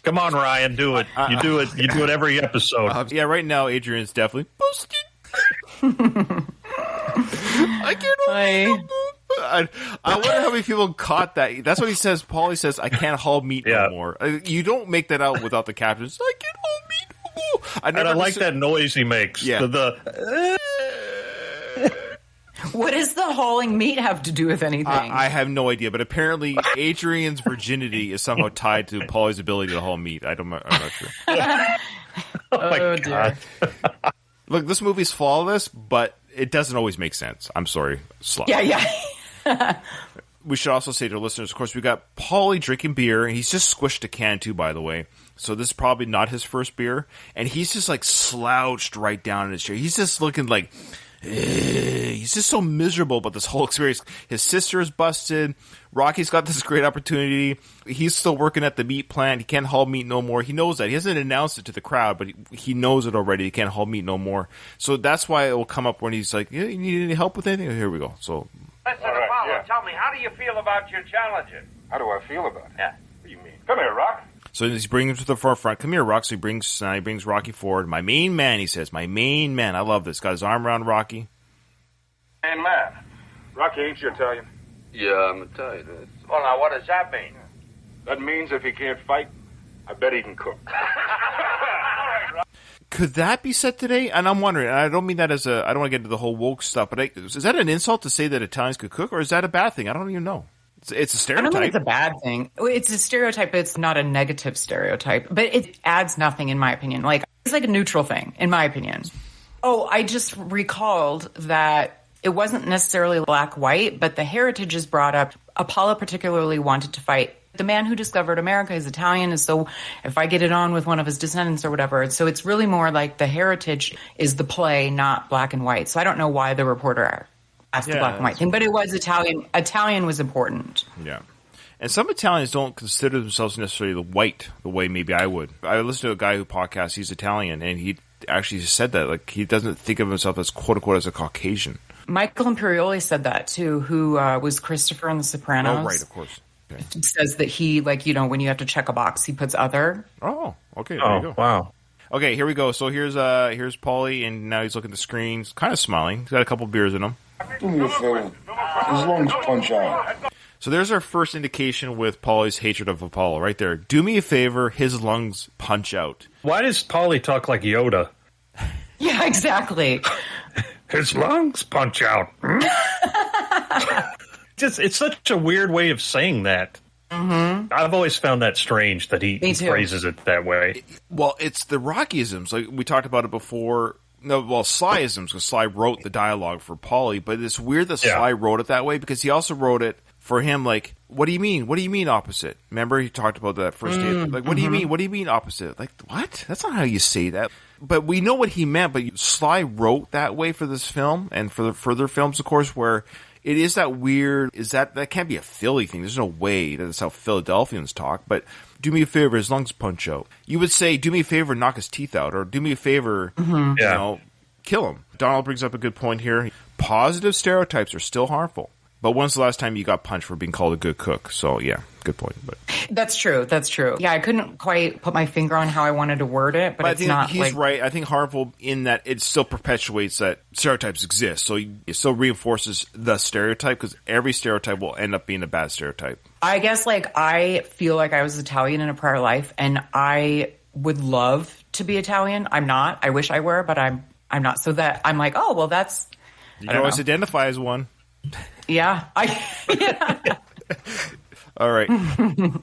Speaker 3: Come on, Ryan, do it. You do it. You do it every episode.
Speaker 2: Yeah, right now, Adrian's definitely busted. I can't. I wonder how many people caught that. That's what he says. Paulie says, I can't haul meat no more. You don't make that out without the captions. I can't haul meat no more.
Speaker 3: I like that noise he makes.
Speaker 2: Yeah.
Speaker 4: What does the hauling meat have to do with anything?
Speaker 2: I have no idea, but apparently Adrian's virginity is somehow tied to Paulie's ability to haul meat. I'm not sure.
Speaker 3: Oh dear.
Speaker 2: Look, this movie's flawless, but it doesn't always make sense. I'm sorry. Slop.
Speaker 4: Yeah.
Speaker 2: We should also say to listeners, of course, we got Paulie drinking beer, and he's just squished a can too, by the way. So this is probably not his first beer, and he's just like slouched right down in his chair. He's just looking like... he's just so miserable about this whole experience. His sister is busted. Rocky's got this great opportunity. He's still working at the meat plant. He can't haul meat no more. He knows that. He hasn't announced it to the crowd, but he knows it already. He can't haul meat no more. So that's why it will come up when he's like, you need any help with anything? Here we go. So,
Speaker 8: listen, Apollo, tell me, how do you feel about your challenger?
Speaker 7: How do I feel about it?
Speaker 8: Yeah.
Speaker 7: What do you mean? Come here, Rock.
Speaker 2: So he's bringing him to the forefront. Come here, Rock. So he brings Rocky forward. My main man, he says. My main man. I love this. Got his arm around Rocky.
Speaker 7: Main man. Rocky, ain't you Italian?
Speaker 1: Yeah, I'm Italian.
Speaker 8: Well, now, what does that mean?
Speaker 7: That means if he can't fight, I bet he can cook.
Speaker 2: Could that be said today? And I'm wondering, and I don't mean that as I don't want to get into the whole woke stuff, but is that an insult to say that Italians could cook, or is that a bad thing? I don't even know. It's a stereotype.
Speaker 4: I don't think it's a bad thing. It's a stereotype, but it's not a negative stereotype. But it adds nothing, in my opinion. Like, it's like a neutral thing, in my opinion. Oh, I just recalled that it wasn't necessarily black-white, but the heritage is brought up. Apollo particularly wanted to fight. The man who discovered America is Italian, and so if I get it on with one of his descendants or whatever, so it's really more like the heritage is the play, not black and white. So I don't know why the reporter asked the black and white thing, but it was Italian. Italian was important.
Speaker 2: Yeah. And some Italians don't consider themselves necessarily the white the way maybe I would. I listened to a guy who podcasts, he's Italian, and he actually said that. Like, he doesn't think of himself as quote-unquote as a Caucasian.
Speaker 4: Michael Imperioli said that, too, who was Christopher in The Sopranos.
Speaker 2: Oh, right, of course. Okay.
Speaker 4: Says that he, like, you know, when you have to check a box, he puts other.
Speaker 2: Oh, okay. There you go.
Speaker 3: Wow.
Speaker 2: Okay, here we go. So here's Paulie, and now he's looking at the screen. He's kind of smiling. He's got a couple beers in him.
Speaker 9: Do me a favor. His lungs punch out.
Speaker 2: So there's our first indication with Paulie's hatred of Apollo, right there. Do me a favor, his lungs punch out.
Speaker 3: Why does Paulie talk like Yoda?
Speaker 4: Yeah, exactly.
Speaker 3: His lungs punch out. It's such a weird way of saying that. Mm-hmm. I've always found that strange that he phrases it that way.
Speaker 2: Well, it's the Rockyisms. Like we talked about it before. No, well, Slyisms, because Sly wrote the dialogue for Paulie, but it's weird that Sly wrote it that way because he also wrote it for him like, what do you mean? What do you mean opposite? Remember he talked about that first day? Like, what do you mean? What do you mean opposite? Like, what? That's not how you say that. But we know what he meant, but Sly wrote that way for this film and for the further films, of course, where it is that weird, that can't be a Philly thing. There's no way that's how Philadelphians talk, but do me a favor, his lungs punch out. You would say, do me a favor, knock his teeth out, or do me a favor, you know, kill him. Donald brings up a good point here. Positive stereotypes are still harmful. But when's the last time you got punched for being called a good cook? So, yeah, good point. But
Speaker 4: That's true. That's true. Yeah, I couldn't quite put my finger on how I wanted to word it, but
Speaker 2: I
Speaker 4: it's
Speaker 2: think
Speaker 4: not
Speaker 2: he's right. I think harmful in that it still perpetuates that stereotypes exist. So it still reinforces the stereotype because every stereotype will end up being a bad stereotype.
Speaker 4: I guess, like, I feel like I was Italian in a prior life, and I would love to be Italian. I'm not. I wish I were, but I'm not. So that I'm like, oh, well, that's...
Speaker 2: You can always identify as one.
Speaker 4: Yeah.
Speaker 2: All right.
Speaker 8: Well,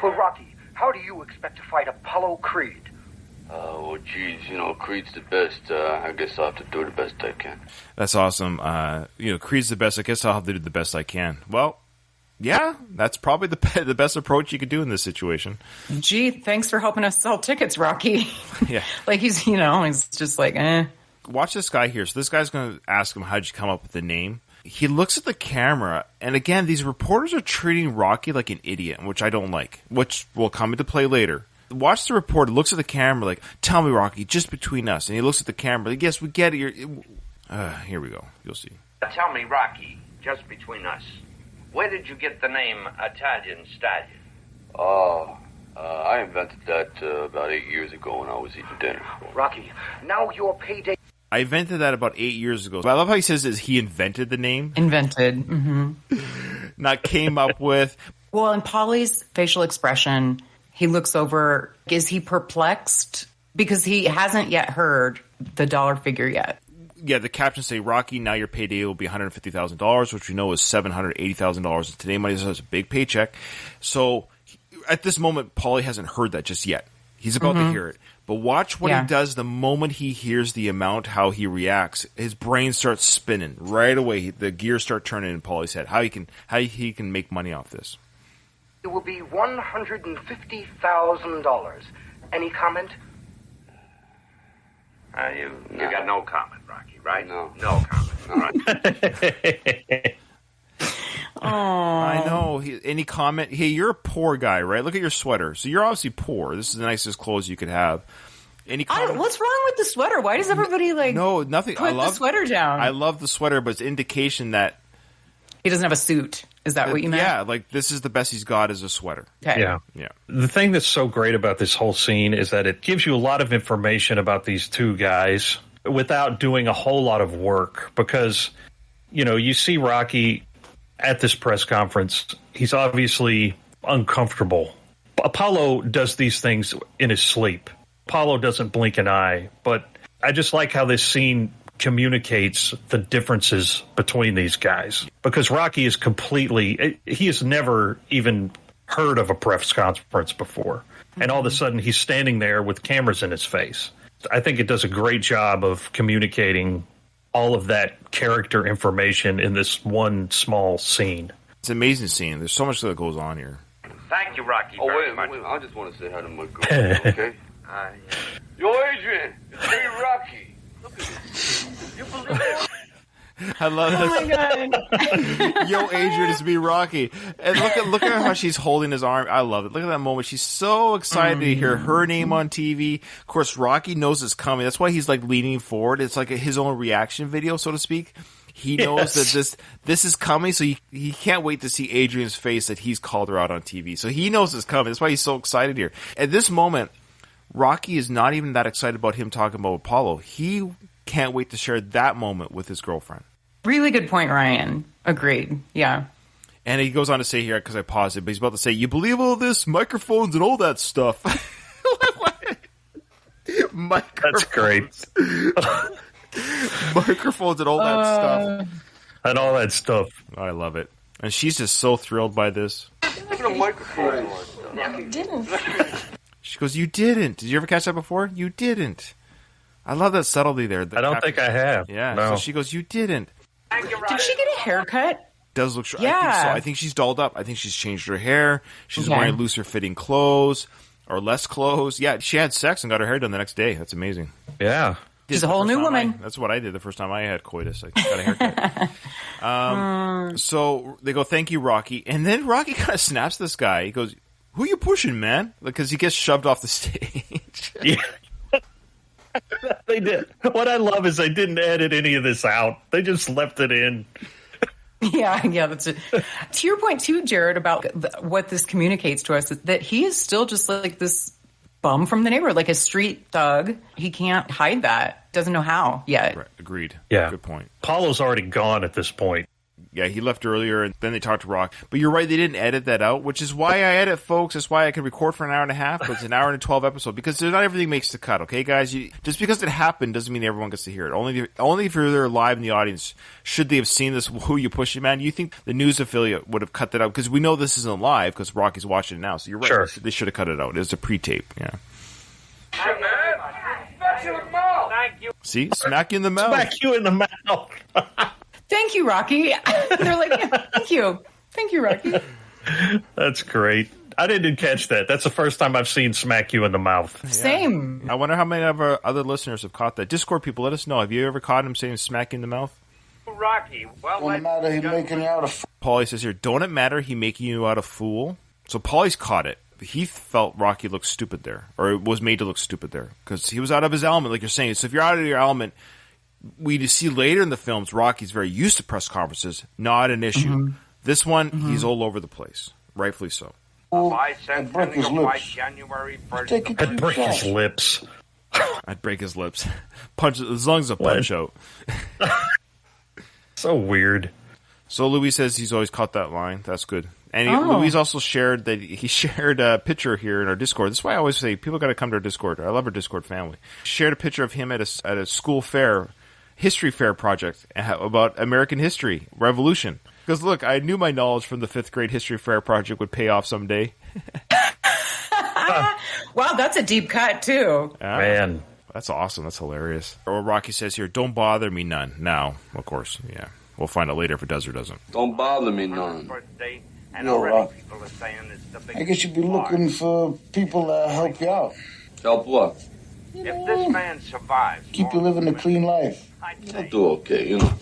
Speaker 8: Rocky, how do you expect to fight Apollo Creed?
Speaker 1: Well, geez, you know, Creed's the best. I guess I'll have to do the best I can.
Speaker 2: That's awesome. You know, Creed's the best. I guess I'll have to do the best I can. Well, yeah, that's probably the best approach you could do in this situation.
Speaker 4: Gee, thanks for helping us sell tickets, Rocky.
Speaker 2: Yeah.
Speaker 4: Like, he's just like, eh.
Speaker 2: Watch this guy here. So this guy's going to ask him, how'd you come up with the name? He looks at the camera, and again, these reporters are treating Rocky like an idiot, which I don't like, which will come into play later. Watch the reporter, looks at the camera like, tell me, Rocky, just between us. And he looks at the camera like, yes, we get it. Here we go. You'll see.
Speaker 8: Tell me, Rocky, just between us, where did you get the name Italian Stallion?
Speaker 1: I invented that about 8 years ago when I was eating dinner.
Speaker 8: Rocky, now your payday...
Speaker 2: I invented that about 8 years ago. But I love how he says is he invented the name.
Speaker 4: Invented.
Speaker 2: Not came up with.
Speaker 4: Well, in Paulie's facial expression, he looks over. Is he perplexed? Because he hasn't yet heard the dollar figure yet.
Speaker 2: Yeah, the captions say, Rocky, now your payday will be $150,000, which we know is $780,000 in today money. So it's a big paycheck. So at this moment, Paulie hasn't heard that just yet. He's about to hear it. But watch what he does the moment he hears the amount, how he reacts. His brain starts spinning right away. The gears start turning in Paulie's head. How he can make money off this.
Speaker 10: It will be $150,000. Any comment?
Speaker 8: You got no comment, Rocky, right?
Speaker 1: No.
Speaker 8: No comment. All right.
Speaker 2: I know. Any comment? Hey, you're a poor guy, right? Look at your sweater. So you're obviously poor. This is the nicest clothes you could have. Any comment?
Speaker 4: What's wrong with the sweater? Why does everybody
Speaker 2: No, nothing.
Speaker 4: put the sweater down?
Speaker 2: I love the sweater, but it's indication that
Speaker 4: he doesn't have a suit. Is that what you meant?
Speaker 2: Yeah, like this is the best he's got is a sweater.
Speaker 4: Okay.
Speaker 3: Yeah.
Speaker 2: Yeah.
Speaker 3: The thing that's so great about this whole scene is that it gives you a lot of information about these two guys without doing a whole lot of work because, you see Rocky at this press conference. He's obviously uncomfortable. Apollo does these things in his sleep. Apollo doesn't blink an eye, but I just like how this scene communicates the differences between these guys because Rocky is he has never even heard of a press conference before. And all of a sudden he's standing there with cameras in his face. I think it does a great job of communicating all of that character information in this one small scene.
Speaker 2: It's an amazing scene. There's so much that goes on here.
Speaker 8: Thank you, Rocky, very much.
Speaker 1: I just want to say hi to my girl, okay?
Speaker 8: Yeah.
Speaker 1: Yo, Adrian, it's me, Rocky. Look at this. You believe it?
Speaker 2: I love this.
Speaker 4: Oh my god!
Speaker 2: Yo, Adrian, it's me, Rocky. And look at how she's holding his arm. I love it. Look at that moment. She's so excited to hear her name on TV. Of course, Rocky knows it's coming. That's why he's like leaning forward. It's like his own reaction video, so to speak. He knows that this is coming, so he can't wait to see Adrian's face that he's called her out on TV. So he knows it's coming. That's why he's so excited here. At this moment, Rocky is not even that excited about him talking about Apollo. He can't wait to share that moment with his girlfriend.
Speaker 4: Really good point, Ryan. Agreed. Yeah.
Speaker 2: And he goes on to say here, because I paused it, but he's about to say, you believe all this? Microphones and all that stuff. Microphones.
Speaker 3: That's great.
Speaker 2: Microphones and all that stuff.
Speaker 3: And all that stuff.
Speaker 2: Oh, I love it. And she's just so thrilled by this.
Speaker 1: Look at the microphone.
Speaker 4: No, you didn't.
Speaker 2: She goes, you didn't. Did you ever catch that before? You didn't. I love that subtlety there.
Speaker 3: I don't think I have.
Speaker 2: Yeah.
Speaker 3: No.
Speaker 2: So she goes, you didn't.
Speaker 4: Did she get a haircut?
Speaker 2: Does look
Speaker 4: Yeah.
Speaker 2: I think so. I think she's dolled up. I think she's changed her hair. She's wearing looser fitting clothes or less clothes. Yeah, she had sex and got her hair done the next day. That's amazing.
Speaker 3: Yeah.
Speaker 4: She's a whole new woman.
Speaker 2: That's what I did the first time I had coitus. I got a haircut. So they go, thank you, Rocky. And then Rocky kind of snaps this guy. He goes, who you pushing, man? Because he gets shoved off the stage.
Speaker 3: Yeah. They did. What I love is they didn't edit any of this out. They just left it in.
Speaker 4: Yeah, that's it. To your point too, Jared, about what this communicates to us is that he is still just like this bum from the neighborhood, like a street thug. He can't hide that. Doesn't know how yet.
Speaker 2: Right, agreed.
Speaker 3: Yeah.
Speaker 2: Good point.
Speaker 3: Paulo's already gone at this point.
Speaker 2: Yeah, he left earlier, and then they talked to Rock. But you're right, they didn't edit that out, which is why I edit, folks. That's why I can record for an hour and a half, but it's an hour and 12 episode, because not everything makes the cut, okay, guys? Just because it happened doesn't mean everyone gets to hear it. Only if you're there live in the audience should they have seen this, who you pushing, man. You think the news affiliate would have cut that out? Because we know this isn't live, because Rocky's watching it now, so you're right.
Speaker 3: Sure.
Speaker 2: They should have cut it out. It was a pre-tape, yeah.
Speaker 8: Shit, man. Smack you in the mouth. Thank you.
Speaker 2: See? Smack you in the mouth.
Speaker 3: Smack you in the mouth.
Speaker 4: Thank you, Rocky. They're like, yeah, thank you. Thank you, Rocky.
Speaker 3: That's great. I didn't catch that. That's the first time I've seen smack you in the mouth.
Speaker 2: Yeah.
Speaker 4: Same.
Speaker 2: I wonder how many of our other listeners have caught that. Discord people, let us know. Have you ever caught him saying smack you in the mouth?
Speaker 8: Rocky, well,
Speaker 9: Don't matter, he making you out of
Speaker 2: Paulie says here, don't it matter he making you out a fool? So Paulie's caught it. He felt Rocky looked stupid there, or was made to look stupid there, because he was out of his element, like you're saying. So if you're out of your element, we see later in the films, Rocky's very used to press conferences, not an issue. Mm-hmm. This one, he's all over the place, rightfully so.
Speaker 8: I sent
Speaker 9: break his
Speaker 8: by
Speaker 9: lips.
Speaker 8: January 1st.
Speaker 3: I'd break his lips.
Speaker 2: I'd break his lips. Punch as long as a punch out.
Speaker 3: So weird.
Speaker 2: So Louis says he's always caught that line. That's good. And Louis also shared that he shared a picture here in our Discord. This is why I always say people got to come to our Discord. I love our Discord family. Shared a picture of him at a school fair, history fair project about American history, Revolution. Because look, I knew my knowledge from the 5th grade history fair project would pay off someday.
Speaker 4: Wow, that's a deep cut too.
Speaker 3: Man.
Speaker 2: That's awesome. That's hilarious. Or Rocky says here, don't bother me none. Now, of course, yeah. We'll find out later if it does or doesn't.
Speaker 1: Don't bother me none.
Speaker 9: I guess you'd be looking for people to help you out.
Speaker 1: Help what?
Speaker 8: If this man survives,
Speaker 9: keep you living a clean life.
Speaker 1: I'll do okay, you know.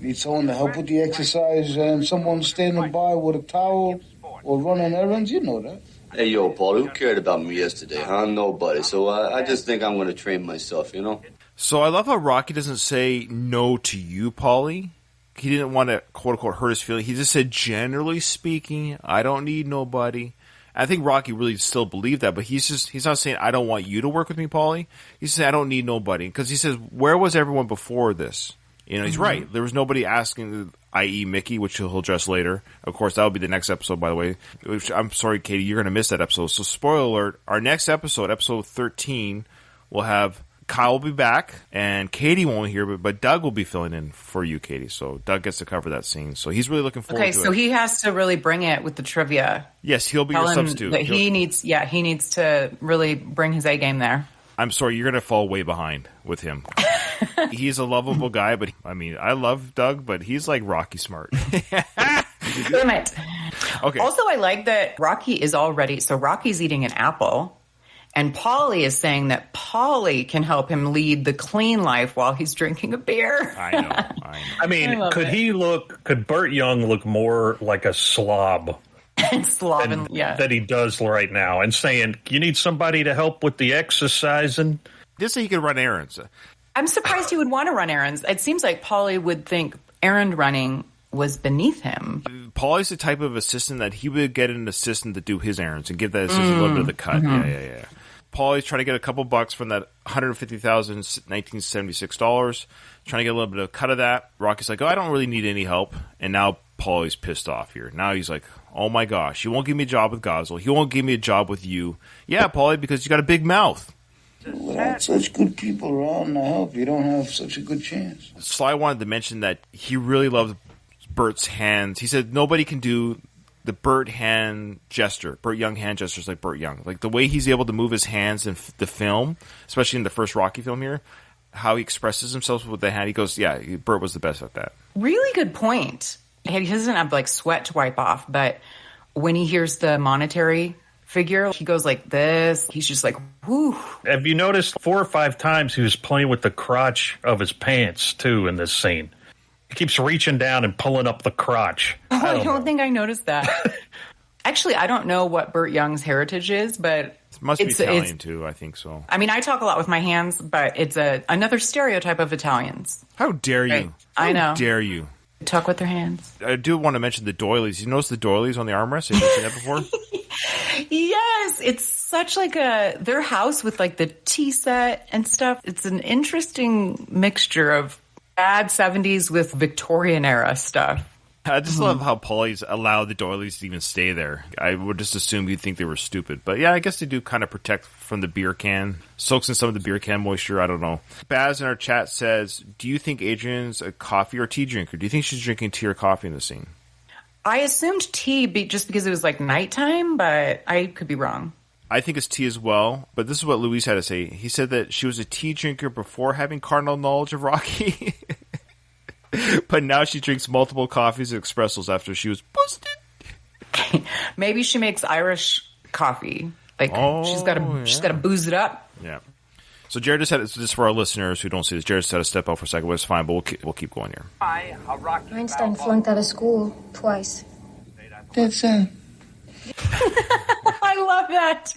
Speaker 9: Need someone to help with the exercise and someone standing by with a towel or running errands? You know that.
Speaker 1: Hey, yo, Paulie, who cared about me yesterday, huh? Nobody. So I just think I'm going to train myself, you know?
Speaker 2: So I love how Rocky doesn't say no to you, Paulie. He didn't want to, quote-unquote, hurt his feelings. He just said, generally speaking, I don't need nobody. I think Rocky really still believed that, but he's not saying, I don't want you to work with me, Paulie. He's saying, I don't need nobody. Because he says, where was everyone before this? You know, he's right. There was nobody asking, i.e. Mickey, which he'll address later. Of course, that'll be the next episode, by the way. Which, I'm sorry, Katie, you're going to miss that episode. So, spoiler alert, our next episode, episode 13, will have Kyle will be back, and Katie won't hear, but Doug will be filling in for you, Katie. So, Doug gets to cover that scene. So, he's really looking forward to it.
Speaker 4: Okay, so he has to really bring it with the trivia.
Speaker 2: Yes, he'll be your substitute.
Speaker 4: But he needs to really bring his A game there.
Speaker 2: I'm sorry, you're going to fall way behind with him. He's a lovable guy, but I mean, I love Doug, but he's like Rocky smart.
Speaker 4: Damn it.
Speaker 2: Okay.
Speaker 4: Also, I like that Rocky is already, so Rocky's eating an apple, and Paulie is saying that Paulie can help him lead the clean life while he's drinking a beer.
Speaker 2: I know.
Speaker 3: I mean, could Burt Young look more like a slob?
Speaker 4: Slobbing, yeah.
Speaker 3: That he does right now, and saying, you need somebody to help with the exercising?
Speaker 2: Just so he could run errands.
Speaker 4: I'm surprised he would want to run errands. It seems like Paulie would think errand running was beneath him.
Speaker 2: Paulie's the type of assistant that he would get an assistant to do his errands and give that assistant a little bit of the cut. Mm-hmm. Yeah. Paulie's trying to get a couple bucks from that $150,1976, trying to get a little bit of a cut of that. Rocky's like, oh, I don't really need any help. And now Paulie's pissed off here. Now he's like, oh my gosh, he won't give me a job with Gosel. He won't give me a job with you. Yeah, Paulie, because you got a big mouth.
Speaker 9: Without such good people around to help, you don't have such a good chance.
Speaker 2: Sly wanted to mention that he really loves Bert's hands. He said nobody can do the Burt hand gesture, Burt Young hand gestures like Burt Young. Like the way he's able to move his hands in the film, especially in the first Rocky film here, how he expresses himself with the hand. He goes, yeah, Burt was the best at that.
Speaker 4: Really good point. He doesn't have like sweat to wipe off, but when he hears the monetary figure, he goes like this. He's just like, whoo.
Speaker 3: Have you noticed 4 or 5 times he was playing with the crotch of his pants, too, in this scene? He keeps reaching down and pulling up the crotch.
Speaker 4: I don't think I noticed that. Actually, I don't know what Burt Young's heritage is, but
Speaker 2: it must be Italian, too. I think so.
Speaker 4: I mean, I talk a lot with my hands, but it's another stereotype of Italians.
Speaker 2: How dare you?
Speaker 4: Right? I know.
Speaker 2: How dare you?
Speaker 4: Talk with their hands.
Speaker 2: I do want to mention the doilies. You notice the doilies on the armrest? Have you seen that before?
Speaker 4: Yes, it's such like their house with like the tea set and stuff. It's an interesting mixture of bad 70s with Victorian era stuff.
Speaker 2: I just love how Paulie's allowed the doilies to even stay there. I would just assume you'd think they were stupid. But yeah, I guess they do kind of protect from the beer can. Soaks in some of the beer can moisture. I don't know. Baz in our chat says, do you think Adrian's a coffee or tea drinker? Do you think she's drinking tea or coffee in the scene?
Speaker 4: I assumed tea just because it was like nighttime, but I could be wrong.
Speaker 2: I think it's tea as well, but this is what Luis had to say. He said that she was a tea drinker before having carnal knowledge of Rocky. But now she drinks multiple coffees and espressos after she was busted.
Speaker 4: Maybe she makes Irish coffee. Like she's got to booze it up.
Speaker 2: Yeah. So Jared just had this for our listeners who don't see this. Jared just had to step out for a second, but it's fine. But we'll keep going here.
Speaker 11: Einstein flunked out of school twice.
Speaker 9: That's
Speaker 4: I love that.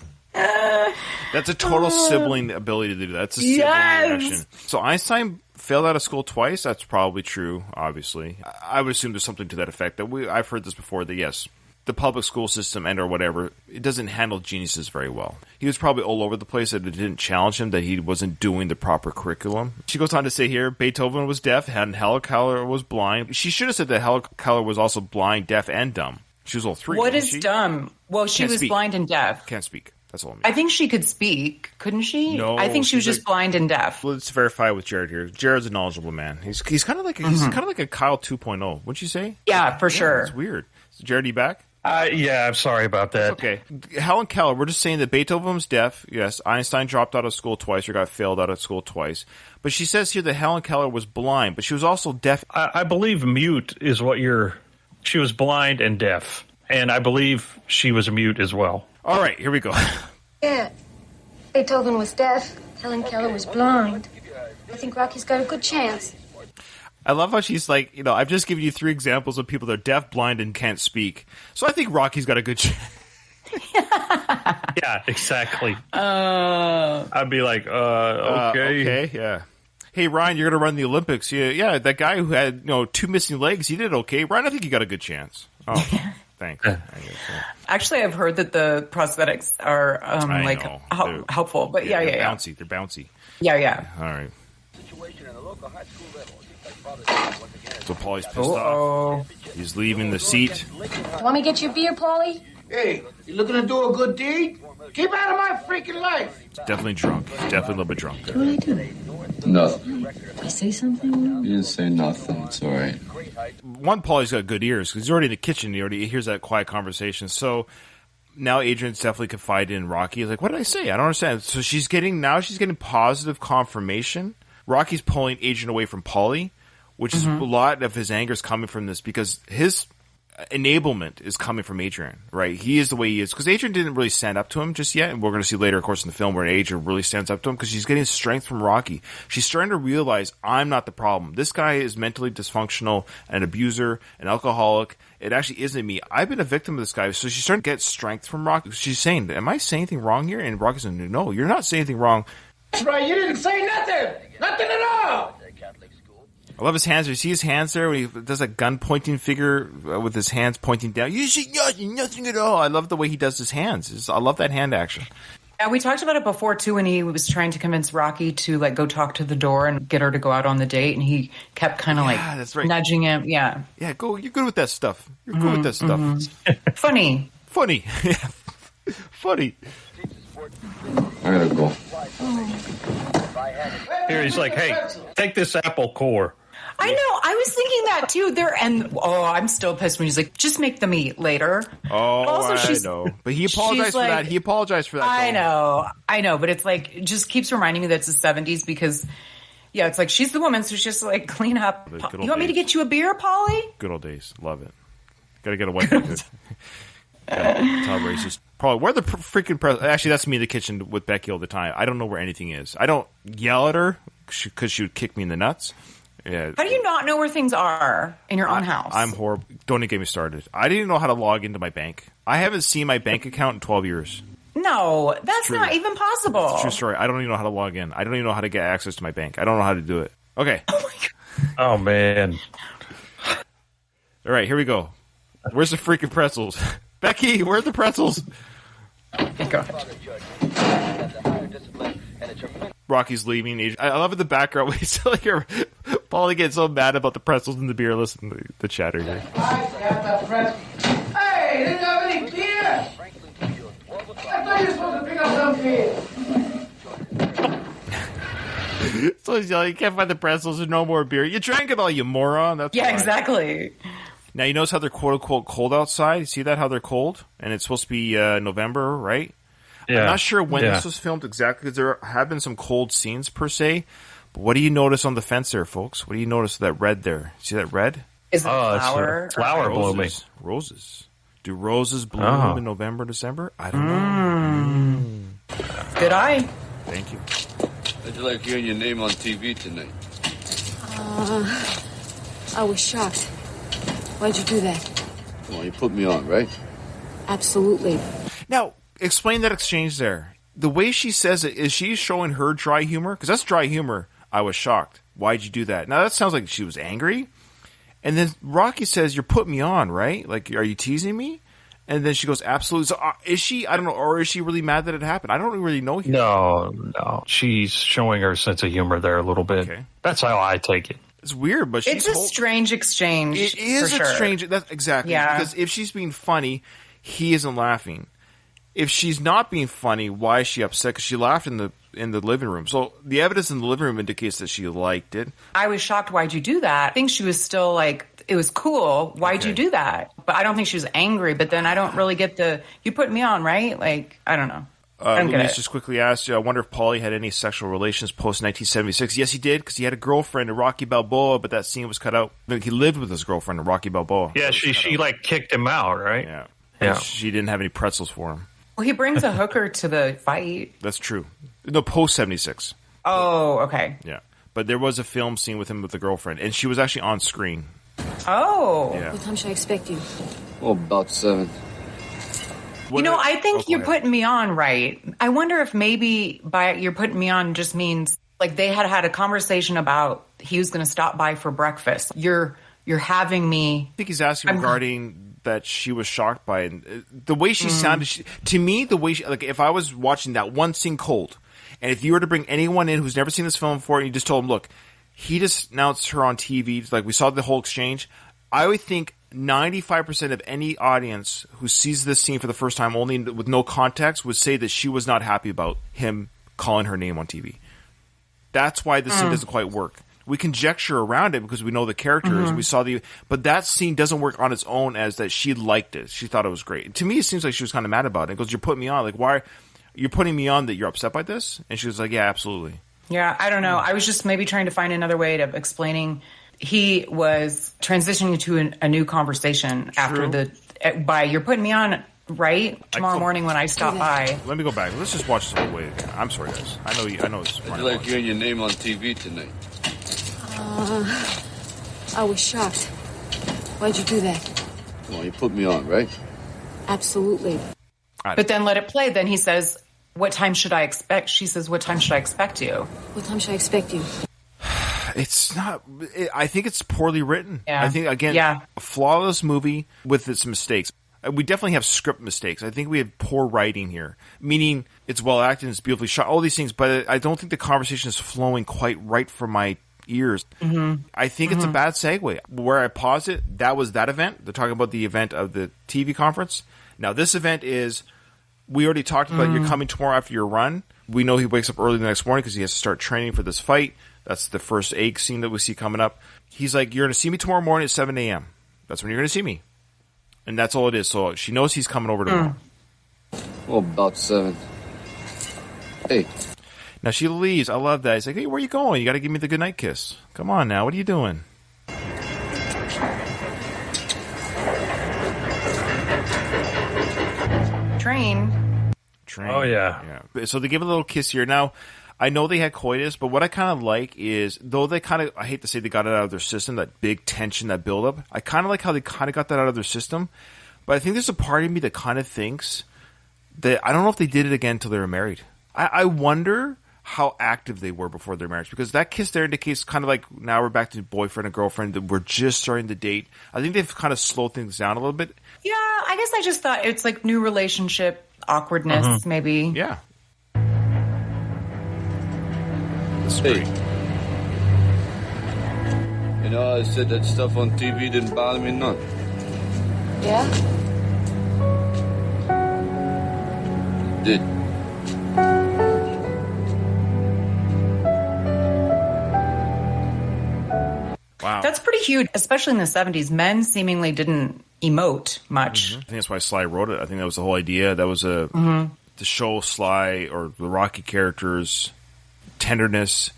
Speaker 2: That's a total sibling ability to do that. That's a sibling reaction. So Einstein failed out of school twice. That's probably true. Obviously, I would assume there's something to that effect. I've heard this before. That yes, the public school system and or whatever, it doesn't handle geniuses very well. He was probably all over the place, that it didn't challenge him, that he wasn't doing the proper curriculum. She goes on to say here, Beethoven was deaf and Helen Keller was blind. She should have said that Helen Keller was also blind, deaf, and dumb. She was all three.
Speaker 4: What is dumb? Well, she was blind and deaf.
Speaker 2: Can't speak. That's all I mean.
Speaker 4: I think she could speak, couldn't she?
Speaker 2: No,
Speaker 4: I think she was just blind and deaf.
Speaker 2: Let's verify with Jared here. Jared's a knowledgeable man. He's kind of like he's kind of like a Kyle 2.0. Wouldn't you say?
Speaker 4: Yeah, for sure.
Speaker 2: It's weird. So Jared, you back?
Speaker 3: Yeah, I'm sorry about that.
Speaker 2: Okay. Helen Keller, we're just saying that Beethoven was deaf. Yes, Einstein dropped out of school twice or got failed out of school twice. But she says here that Helen Keller was blind, but she was also deaf.
Speaker 3: I believe mute is what she was blind and deaf. And I believe she was mute as well.
Speaker 2: All right, here we go.
Speaker 11: Yeah. Beethoven was deaf. Helen Keller was blind. I think Rocky's got a good chance.
Speaker 2: I love how she's like, I've just given you 3 examples of people that are deaf, blind, and can't speak. So I think Rocky's got a good chance.
Speaker 3: Yeah, exactly. I'd be like, okay.
Speaker 2: Okay, yeah. Hey, Ryan, you're going to run the Olympics. Yeah, that guy who had 2 missing legs, he did okay. Ryan, I think you got a good chance. Oh, thanks.
Speaker 4: Actually, I've heard that the prosthetics are helpful. But
Speaker 2: They're
Speaker 4: yeah.
Speaker 2: bouncy. They're bouncy.
Speaker 4: Yeah.
Speaker 2: All right. So Paulie's pissed off. He's leaving the seat.
Speaker 11: Want me to get you a beer, Paulie?
Speaker 9: Hey, you looking to do a good deed? Keep out of my freaking life.
Speaker 2: He's definitely drunk. He's definitely a little bit drunk.
Speaker 11: What did I do?
Speaker 5: Nothing.
Speaker 11: I say something?
Speaker 5: You didn't say nothing. It's all right.
Speaker 2: One, Paulie's got good ears because he's already in the kitchen. He already hears that quiet conversation. So now Adrian's definitely confided in Rocky. He's like, what did I say? I don't understand. So she's getting positive confirmation. Rocky's pulling Adrian away from Paulie, which is a lot of his anger is coming from this because his enablement is coming from Adrian, right? He is the way he is because Adrian didn't really stand up to him just yet, and we're going to see later, of course, in the film where Adrian really stands up to him because she's getting strength from Rocky. She's starting to realize I'm not the problem. This guy is mentally dysfunctional, an abuser, an alcoholic. It actually isn't me. I've been a victim of this guy, so she's starting to get strength from Rocky. She's saying, "Am I saying anything wrong here?" And Rocky's saying, "No, you're not saying anything wrong."
Speaker 9: That's right, you didn't say nothing. Nothing at all.
Speaker 2: I love his hands. You see his hands there when he does that gun pointing figure with his hands pointing down. You see nothing at all. I love the way he does his hands. I love that hand action.
Speaker 4: Yeah, we talked about it before too when he was trying to convince Rocky to go talk to the door and get her to go out on the date, and he kept kind of
Speaker 2: that's right.
Speaker 4: nudging him. Yeah,
Speaker 2: go. You're good with that stuff. You're good with that stuff.
Speaker 4: Funny.
Speaker 2: Funny.
Speaker 5: I gotta go.
Speaker 3: Here he's like, hey, take this apple core.
Speaker 4: I know. I was thinking that too. I'm still pissed when he's like, just make them eat later.
Speaker 2: Oh, also, I know. But he apologized for that. He apologized for that.
Speaker 4: I know. But it's like, it just keeps reminding me that it's the 70s because, yeah, it's like she's the woman, so she's just like, clean up. You want me to get you a beer, Paulie?
Speaker 2: Good old days. Love it. Got to get a wife like this. Tell racist. Probably where the freaking actually, that's me in the kitchen with Becky all the time. I don't know where anything is. I don't yell at her because she would kick me in the nuts. Yeah.
Speaker 4: How do you not know where things are in your own house?
Speaker 2: I'm horrible. Don't even get me started. I didn't know how to log into my bank. I haven't seen my bank account in 12 years.
Speaker 4: No, that's not even possible.
Speaker 2: It's a true story. I don't even know how to log in. I don't even know how to get access to my bank. I don't know how to do it. Okay.
Speaker 4: Oh my God.
Speaker 3: Oh man.
Speaker 2: All right, here we go. Where's the freaking pretzels? Becky, where's the pretzels?
Speaker 4: Go.
Speaker 2: Rocky's leaving. I love in the background. He's like, Paulie gets so mad about the pretzels and the beer. Listen to the chatter here.
Speaker 9: I got the pretzels. Hey, didn't have any beer. I thought you were supposed to pick up some beer.
Speaker 2: So he's yelling, you can't find the pretzels. There's no more beer. You drank it all, you moron. That's
Speaker 4: yeah,
Speaker 2: fine.
Speaker 4: Exactly.
Speaker 2: Now, you notice how they're quote-unquote cold outside? You see that, how they're cold? And it's supposed to be November, right? Yeah. I'm not sure when this was filmed exactly, because there have been some cold scenes, per se. But what do you notice on the fence there, folks? What do you notice that red there? See that red?
Speaker 4: Is it flower?
Speaker 3: It's flower blooming.
Speaker 2: Roses. Do roses bloom in November, December? I don't know.
Speaker 4: Good eye.
Speaker 2: Thank you.
Speaker 1: How'd you like hearing your name on TV tonight?
Speaker 11: I was shocked. Why'd you do that?
Speaker 1: Well, you put me on, right?
Speaker 11: Absolutely.
Speaker 2: Now, explain that exchange there. The way she says it, is she showing her dry humor? Because that's dry humor. I was shocked. Why'd you do that? Now, that sounds like she was angry. And then Rocky says, you're putting me on, right? Like, are you teasing me? And then she goes, absolutely. So is she, I don't know, or is she really mad that it happened? I don't really know here.
Speaker 3: No. She's showing her sense of humor there a little bit. Okay. That's how I take it.
Speaker 2: It's weird, but
Speaker 4: it's a strange exchange.
Speaker 2: It is
Speaker 4: for sure.
Speaker 2: strange. That's exactly.
Speaker 4: Yeah.
Speaker 2: Because if she's being funny, he isn't laughing. If she's not being funny, why is she upset? Because she laughed in the living room. So the evidence in the living room indicates that she liked it.
Speaker 4: I was shocked. Why'd you do that? I think she was still like, it was cool. Why'd you do that? But I don't think she was angry. But then I don't really get you put me on, right? Like, I don't know.
Speaker 2: Louise just quickly asked, I wonder if Paulie had any sexual relations post-1976. Yes, he did, because he had a girlfriend in Rocky Balboa, but that scene was cut out. He lived with his girlfriend in Rocky Balboa.
Speaker 3: Yeah, she like kicked him out, right?
Speaker 2: Yeah. She didn't have any pretzels for him.
Speaker 4: Well, he brings a hooker to the fight.
Speaker 2: That's true. No, post-76.
Speaker 4: Oh, okay.
Speaker 2: Yeah. But there was a film scene with him with the girlfriend, and she was actually on screen.
Speaker 4: Oh.
Speaker 2: Yeah.
Speaker 11: What time should I expect you?
Speaker 1: Oh, about 7.
Speaker 4: I think you're putting me on, right? I wonder if maybe by you're putting me on just means like they had a conversation about he was going to stop by for breakfast. You're having me.
Speaker 2: I think he's asking regarding that she was shocked by it. The way she sounded, to me, the way like if I was watching that one scene cold, and if you were to bring anyone in who's never seen this film before, and you just told them, look, he just announced her on TV, like we saw the whole exchange, I would think 95% of any audience who sees this scene for the first time only with no context would say that she was not happy about him calling her name on TV. That's why the scene doesn't quite work. We conjecture around it because we know the characters. We saw but that scene doesn't work on its own as that she liked it. She thought it was great. To me, it seems like she was kind of mad about it. It goes, you're putting me on. Like, why? You're putting me on that you're upset by this? And she was like, yeah, absolutely.
Speaker 4: Yeah, I don't know. I was just maybe trying to find another way of explaining. He was transitioning to a new conversation after you're putting me on, right? Tomorrow morning when I stop by.
Speaker 2: Let me go back. Let's just watch this whole way again. I'm sorry, guys. I know it's
Speaker 1: I like hearing your name on TV tonight.
Speaker 11: I was shocked. Why'd you do that?
Speaker 1: Well, you put me on, right?
Speaker 11: Absolutely.
Speaker 4: But then let it play. Then he says, what time should I expect? She says, what time should I expect you?
Speaker 11: What time should I expect you?
Speaker 2: It's not. I think it's poorly written.
Speaker 4: Yeah.
Speaker 2: I think a flawless movie with its mistakes. We definitely have script mistakes. I think we have poor writing here, meaning it's well acted, it's beautifully shot, all these things. But I don't think the conversation is flowing quite right for my ears. I think it's a bad segue. Where I pause it, that was that event. They're talking about the event of the TV conference. Now this event is. We already talked about you're coming tomorrow after your run. We know he wakes up early the next morning because he has to start training for this fight. That's the first egg scene that we see coming up. He's like, you're going to see me tomorrow morning at 7 a.m. That's when you're going to see me. And that's all it is. So she knows he's coming over tomorrow.
Speaker 1: Oh, about 7. 8.
Speaker 2: Now she leaves. I love that. He's like, hey, where are you going? You got to give me the goodnight kiss. Come on now. What are you doing?
Speaker 4: Train.
Speaker 3: Oh, yeah.
Speaker 2: So they give a little kiss here. Now, I know they had coitus, but what I kind of like is, though they kind of, I hate to say they got it out of their system, that big tension, that buildup. I kind of like how they kind of got that out of their system. But I think there's a part of me that kind of thinks that, I don't know if they did it again until they were married. I wonder how active they were before their marriage, because that kiss there indicates kind of like now we're back to boyfriend and girlfriend, that we're just starting to date. I think they've kind of slowed things down a little bit.
Speaker 4: Yeah, I guess I just thought it's like new relationship awkwardness, maybe.
Speaker 2: Yeah.
Speaker 1: Hey. You know, I said that stuff on TV didn't bother me none.
Speaker 11: Yeah?
Speaker 1: It did.
Speaker 2: Wow.
Speaker 4: That's pretty huge, especially in the 70s. Men seemingly didn't emote much.
Speaker 2: I think that's why Sly wrote it. I think that was the whole idea. That was to show Sly or the Rocky character's tenderness.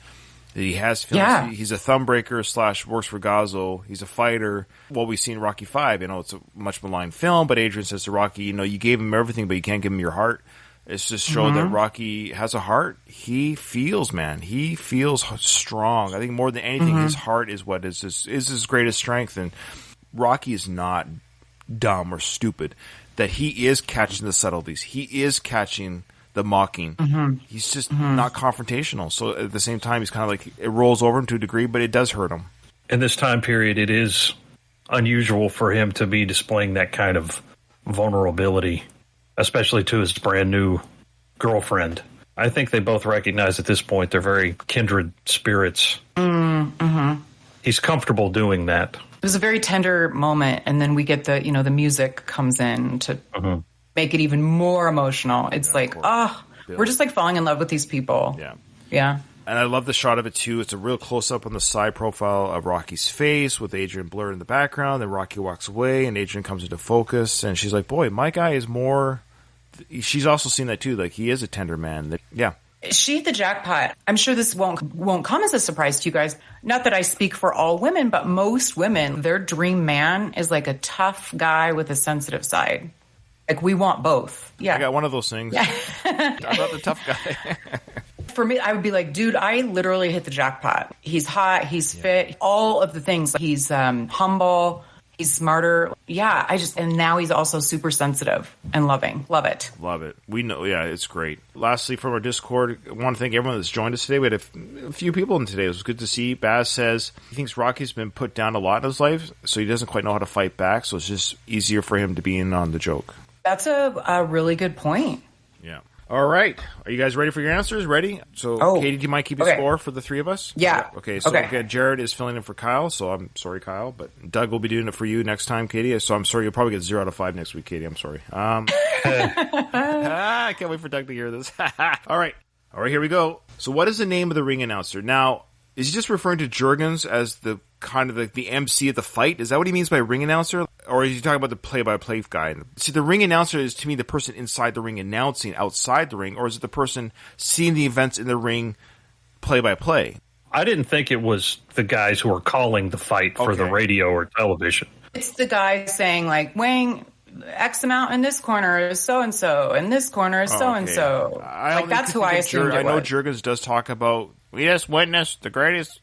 Speaker 2: That he has feelings.
Speaker 4: Yeah.
Speaker 2: He's a thumb breaker / works for Gazzo. He's a fighter. What we see in Rocky V, it's a much maligned film, but Adrian says to Rocky, you gave him everything, but you can't give him your heart. It's just show that Rocky has a heart. He feels, man. He feels strong. I think more than anything, his heart is what is his greatest strength. And Rocky is not dumb or stupid. That he is catching the subtleties. He is catching the mocking. He's just not confrontational. So at the same time, he's kind of like, it rolls over him to a degree, but it does hurt him.
Speaker 3: In this time period, it is unusual for him to be displaying that kind of vulnerability, especially to his brand new girlfriend. I think they both recognize at this point they're very kindred spirits.
Speaker 4: Mm-hmm.
Speaker 3: He's comfortable doing that.
Speaker 4: It was a very tender moment, and then we get the music comes in to make it even more emotional. It's we're just like falling in love with these people.
Speaker 2: Yeah.
Speaker 4: Yeah.
Speaker 2: And I love the shot of it, too. It's a real close-up on the side profile of Rocky's face with Adrian blurred in the background. Then Rocky walks away, and Adrian comes into focus. And she's like, boy, my guy is more... She's also seen that, too. Like, he is a tender man. Yeah.
Speaker 4: She hit the jackpot. I'm sure this won't come as a surprise to you guys. Not that I speak for all women, but most women, their dream man is like a tough guy with a sensitive side. Like, we want both. Yeah.
Speaker 2: I got one of those things. Yeah. I'm not the tough guy.
Speaker 4: For me, I would be like, dude, I literally hit the jackpot. He's hot, he's fit, all of the things. He's humble, he's smarter. Yeah, and now he's also super sensitive and loving. Love it.
Speaker 2: Love it. We know, yeah, it's great. Lastly, from our Discord, I want to thank everyone that's joined us today. We had a few people in today. It was good to see. Baz says he thinks Rocky's been put down a lot in his life, so he doesn't quite know how to fight back, so it's just easier for him to be in on the joke.
Speaker 4: That's a really good point.
Speaker 2: Yeah. All right. Are you guys ready for your answers? Ready? So, Katie, do you mind keeping score for the three of us?
Speaker 4: Yeah.
Speaker 2: Okay. So, again, Jared is filling in for Kyle. So, I'm sorry, Kyle. But Doug will be doing it for you next time, Katie. So, I'm sorry. You'll probably get 0 out of 5 next week, Katie. I'm sorry. I can't wait for Doug to hear this. All right. Here we go. So, what is the name of the ring announcer? Now, is he just referring to Jurgens as the kind of the MC of the fight? Is that what he means by ring announcer? Or is he talking about the play-by-play guy? See, the ring announcer is, to me, the person inside the ring announcing outside the ring, or is it the person seeing the events in the ring play-by-play?
Speaker 3: I didn't think it was the guys who are calling the fight for the radio or television.
Speaker 4: It's the guy saying, like, weighing X amount in this corner is so-and-so, and this corner is so-and-so. Like, that's who I assumed it was.
Speaker 2: I know Jurgens does talk about, we just witnessed the greatest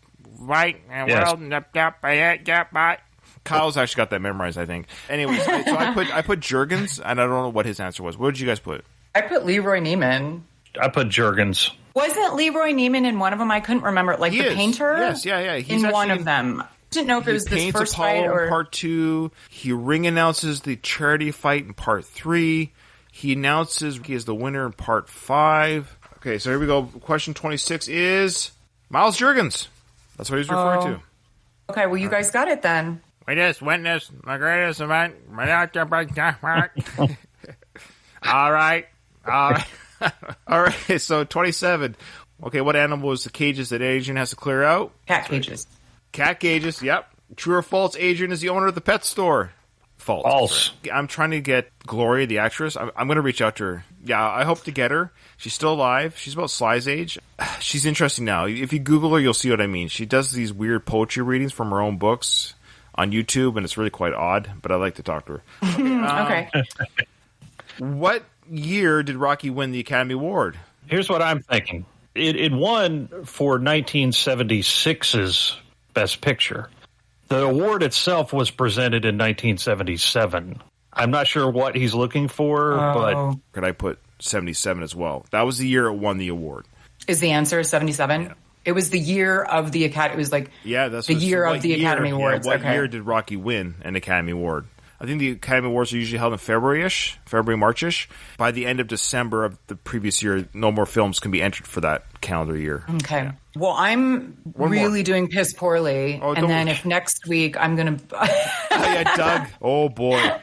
Speaker 2: fight in the world. Kyle's actually got that memorized, I think. Anyways, so I put Jurgens, and I don't know what his answer was. What did you guys put?
Speaker 4: I put Leroy Neiman.
Speaker 3: I put Jurgens.
Speaker 4: Wasn't Leroy Neiman in one of them? I couldn't remember. Like the painter?
Speaker 2: Yes, yeah. He's
Speaker 4: in one of them. I didn't know if it was this first fight or
Speaker 2: in part 2. He ring announces the charity fight in part 3. He announces he is the winner in part 5. Okay, so here we go. Question 26 is Miles Jurgens. That's what he's referring to.
Speaker 4: Okay, well, you guys got it then.
Speaker 2: We just witnessed the greatest event. All right. All right, so 27. Okay, what animal is the cages that Adrian has to clear out?
Speaker 4: Cat cages.
Speaker 2: Cat cages, yep. True or false, Adrian is the owner of the pet store? False. I'm trying to get Gloria, the actress. I'm going to reach out to her. Yeah, I hope to get her. She's still alive. She's about Sly's age. She's interesting now. If you Google her, you'll see what I mean. She does these weird poetry readings from her own books on YouTube, and it's really quite odd, but I like to talk to her.
Speaker 4: Okay.
Speaker 2: What year did Rocky win the Academy Award?
Speaker 3: Here's what I'm thinking. It won for 1976's Best Picture. The award itself was presented in 1977. I'm not sure what he's looking for, but...
Speaker 2: Could I put 77 as well? That was the year it won the award.
Speaker 4: Is the answer 77? Yeah. It was the year of the Academy. It was like the year of the Academy Awards.
Speaker 2: What year did Rocky win an Academy Award? I think the Academy Awards are usually held in February, March-ish. By the end of December of the previous year, no more films can be entered for that calendar year.
Speaker 4: Okay. Yeah. Well, I'm really doing piss poorly. And then if next week I'm going to...
Speaker 2: Doug. Oh, boy.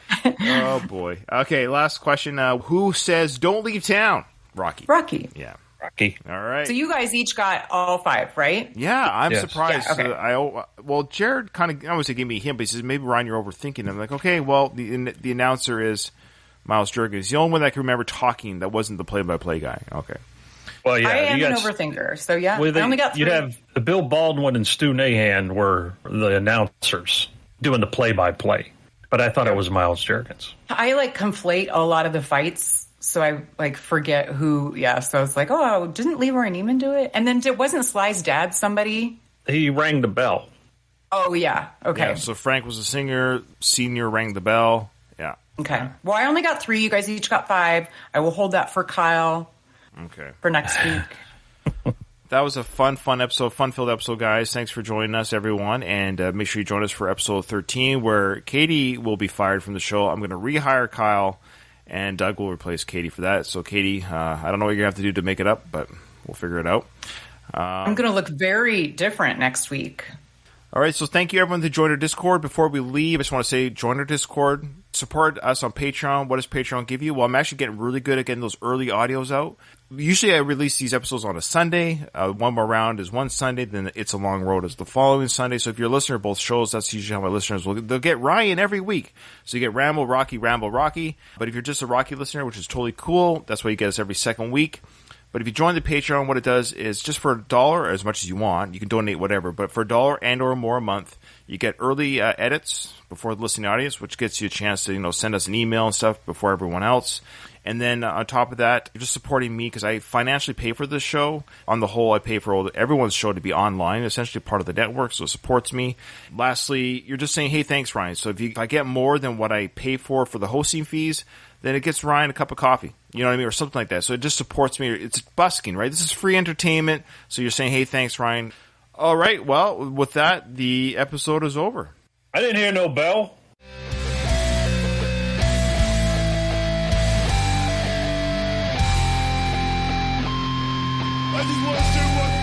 Speaker 2: Okay, last question. Who says don't leave town? Rocky. Yeah.
Speaker 3: Rocky.
Speaker 2: All right.
Speaker 4: So you guys each got all 5, right?
Speaker 2: Yeah, I'm surprised.
Speaker 4: Yeah, okay.
Speaker 2: Jared kind of, I always gave me a hint, but he says, maybe, Ryan, you're overthinking. I'm like, okay, well, the announcer is Miles Jurgens. The only one that I can remember talking that wasn't the play-by-play guy. Okay.
Speaker 3: Well, yeah.
Speaker 4: I am an overthinker, so yeah.
Speaker 3: Well,
Speaker 4: I only got 3.
Speaker 3: You'd have the Bill Baldwin and Stu Nahan were the announcers doing the play-by-play. But I thought it was Miles Jurgens.
Speaker 4: I, conflate a lot of the fights. So I forget who, so I was like, didn't Leroy Neiman do it? And then wasn't Sly's dad somebody?
Speaker 3: He rang the bell.
Speaker 4: Oh, yeah. Okay.
Speaker 2: Yeah, so Frank was a singer, senior rang the bell. Yeah.
Speaker 4: Okay. Well, I only got 3. You guys each got 5. I will hold that for Kyle.
Speaker 2: Okay.
Speaker 4: For next week.
Speaker 2: That was a fun episode, fun-filled episode, guys. Thanks for joining us, everyone. And make sure you join us for episode 13, where Katie will be fired from the show. I'm going to rehire Kyle, and Doug will replace Katie for that. So, Katie, I don't know what you're going to have to do to make it up, but we'll figure it out.
Speaker 4: I'm going to look very different next week.
Speaker 2: All right, so thank you, everyone, to join our Discord. Before we leave, I just want to say, join our Discord. Support us on Patreon. What does Patreon give you? Well, I'm actually getting really good at getting those early audios out. Usually I release these episodes on a Sunday. One More Round is one Sunday, then It's a Long Road is the following Sunday. So if you're a listener of both shows, that's usually how my listeners will. They'll get Ryan every week. So you get Ramble, Rocky. But if you're just a Rocky listener, which is totally cool, that's why you get us every second week. But if you join the Patreon, what it does is just for $1 or as much as you want, you can donate whatever, but for $1 and or more a month, you get early edits before the listening audience, which gets you a chance to, send us an email and stuff before everyone else. And then on top of that, you're just supporting me because I financially pay for this show. On the whole, I pay for everyone's show to be online, essentially part of the network, so it supports me. Lastly, you're just saying, hey, thanks, Ryan. So if I get more than what I pay for the hosting fees, then it gets Ryan a cup of coffee. You know what I mean? Or something like that. So it just supports me. It's busking, right? This is free entertainment. So you're saying, hey, thanks, Ryan. All right. Well, with that, the episode is over.
Speaker 3: I didn't hear no bell.
Speaker 12: I just want to say one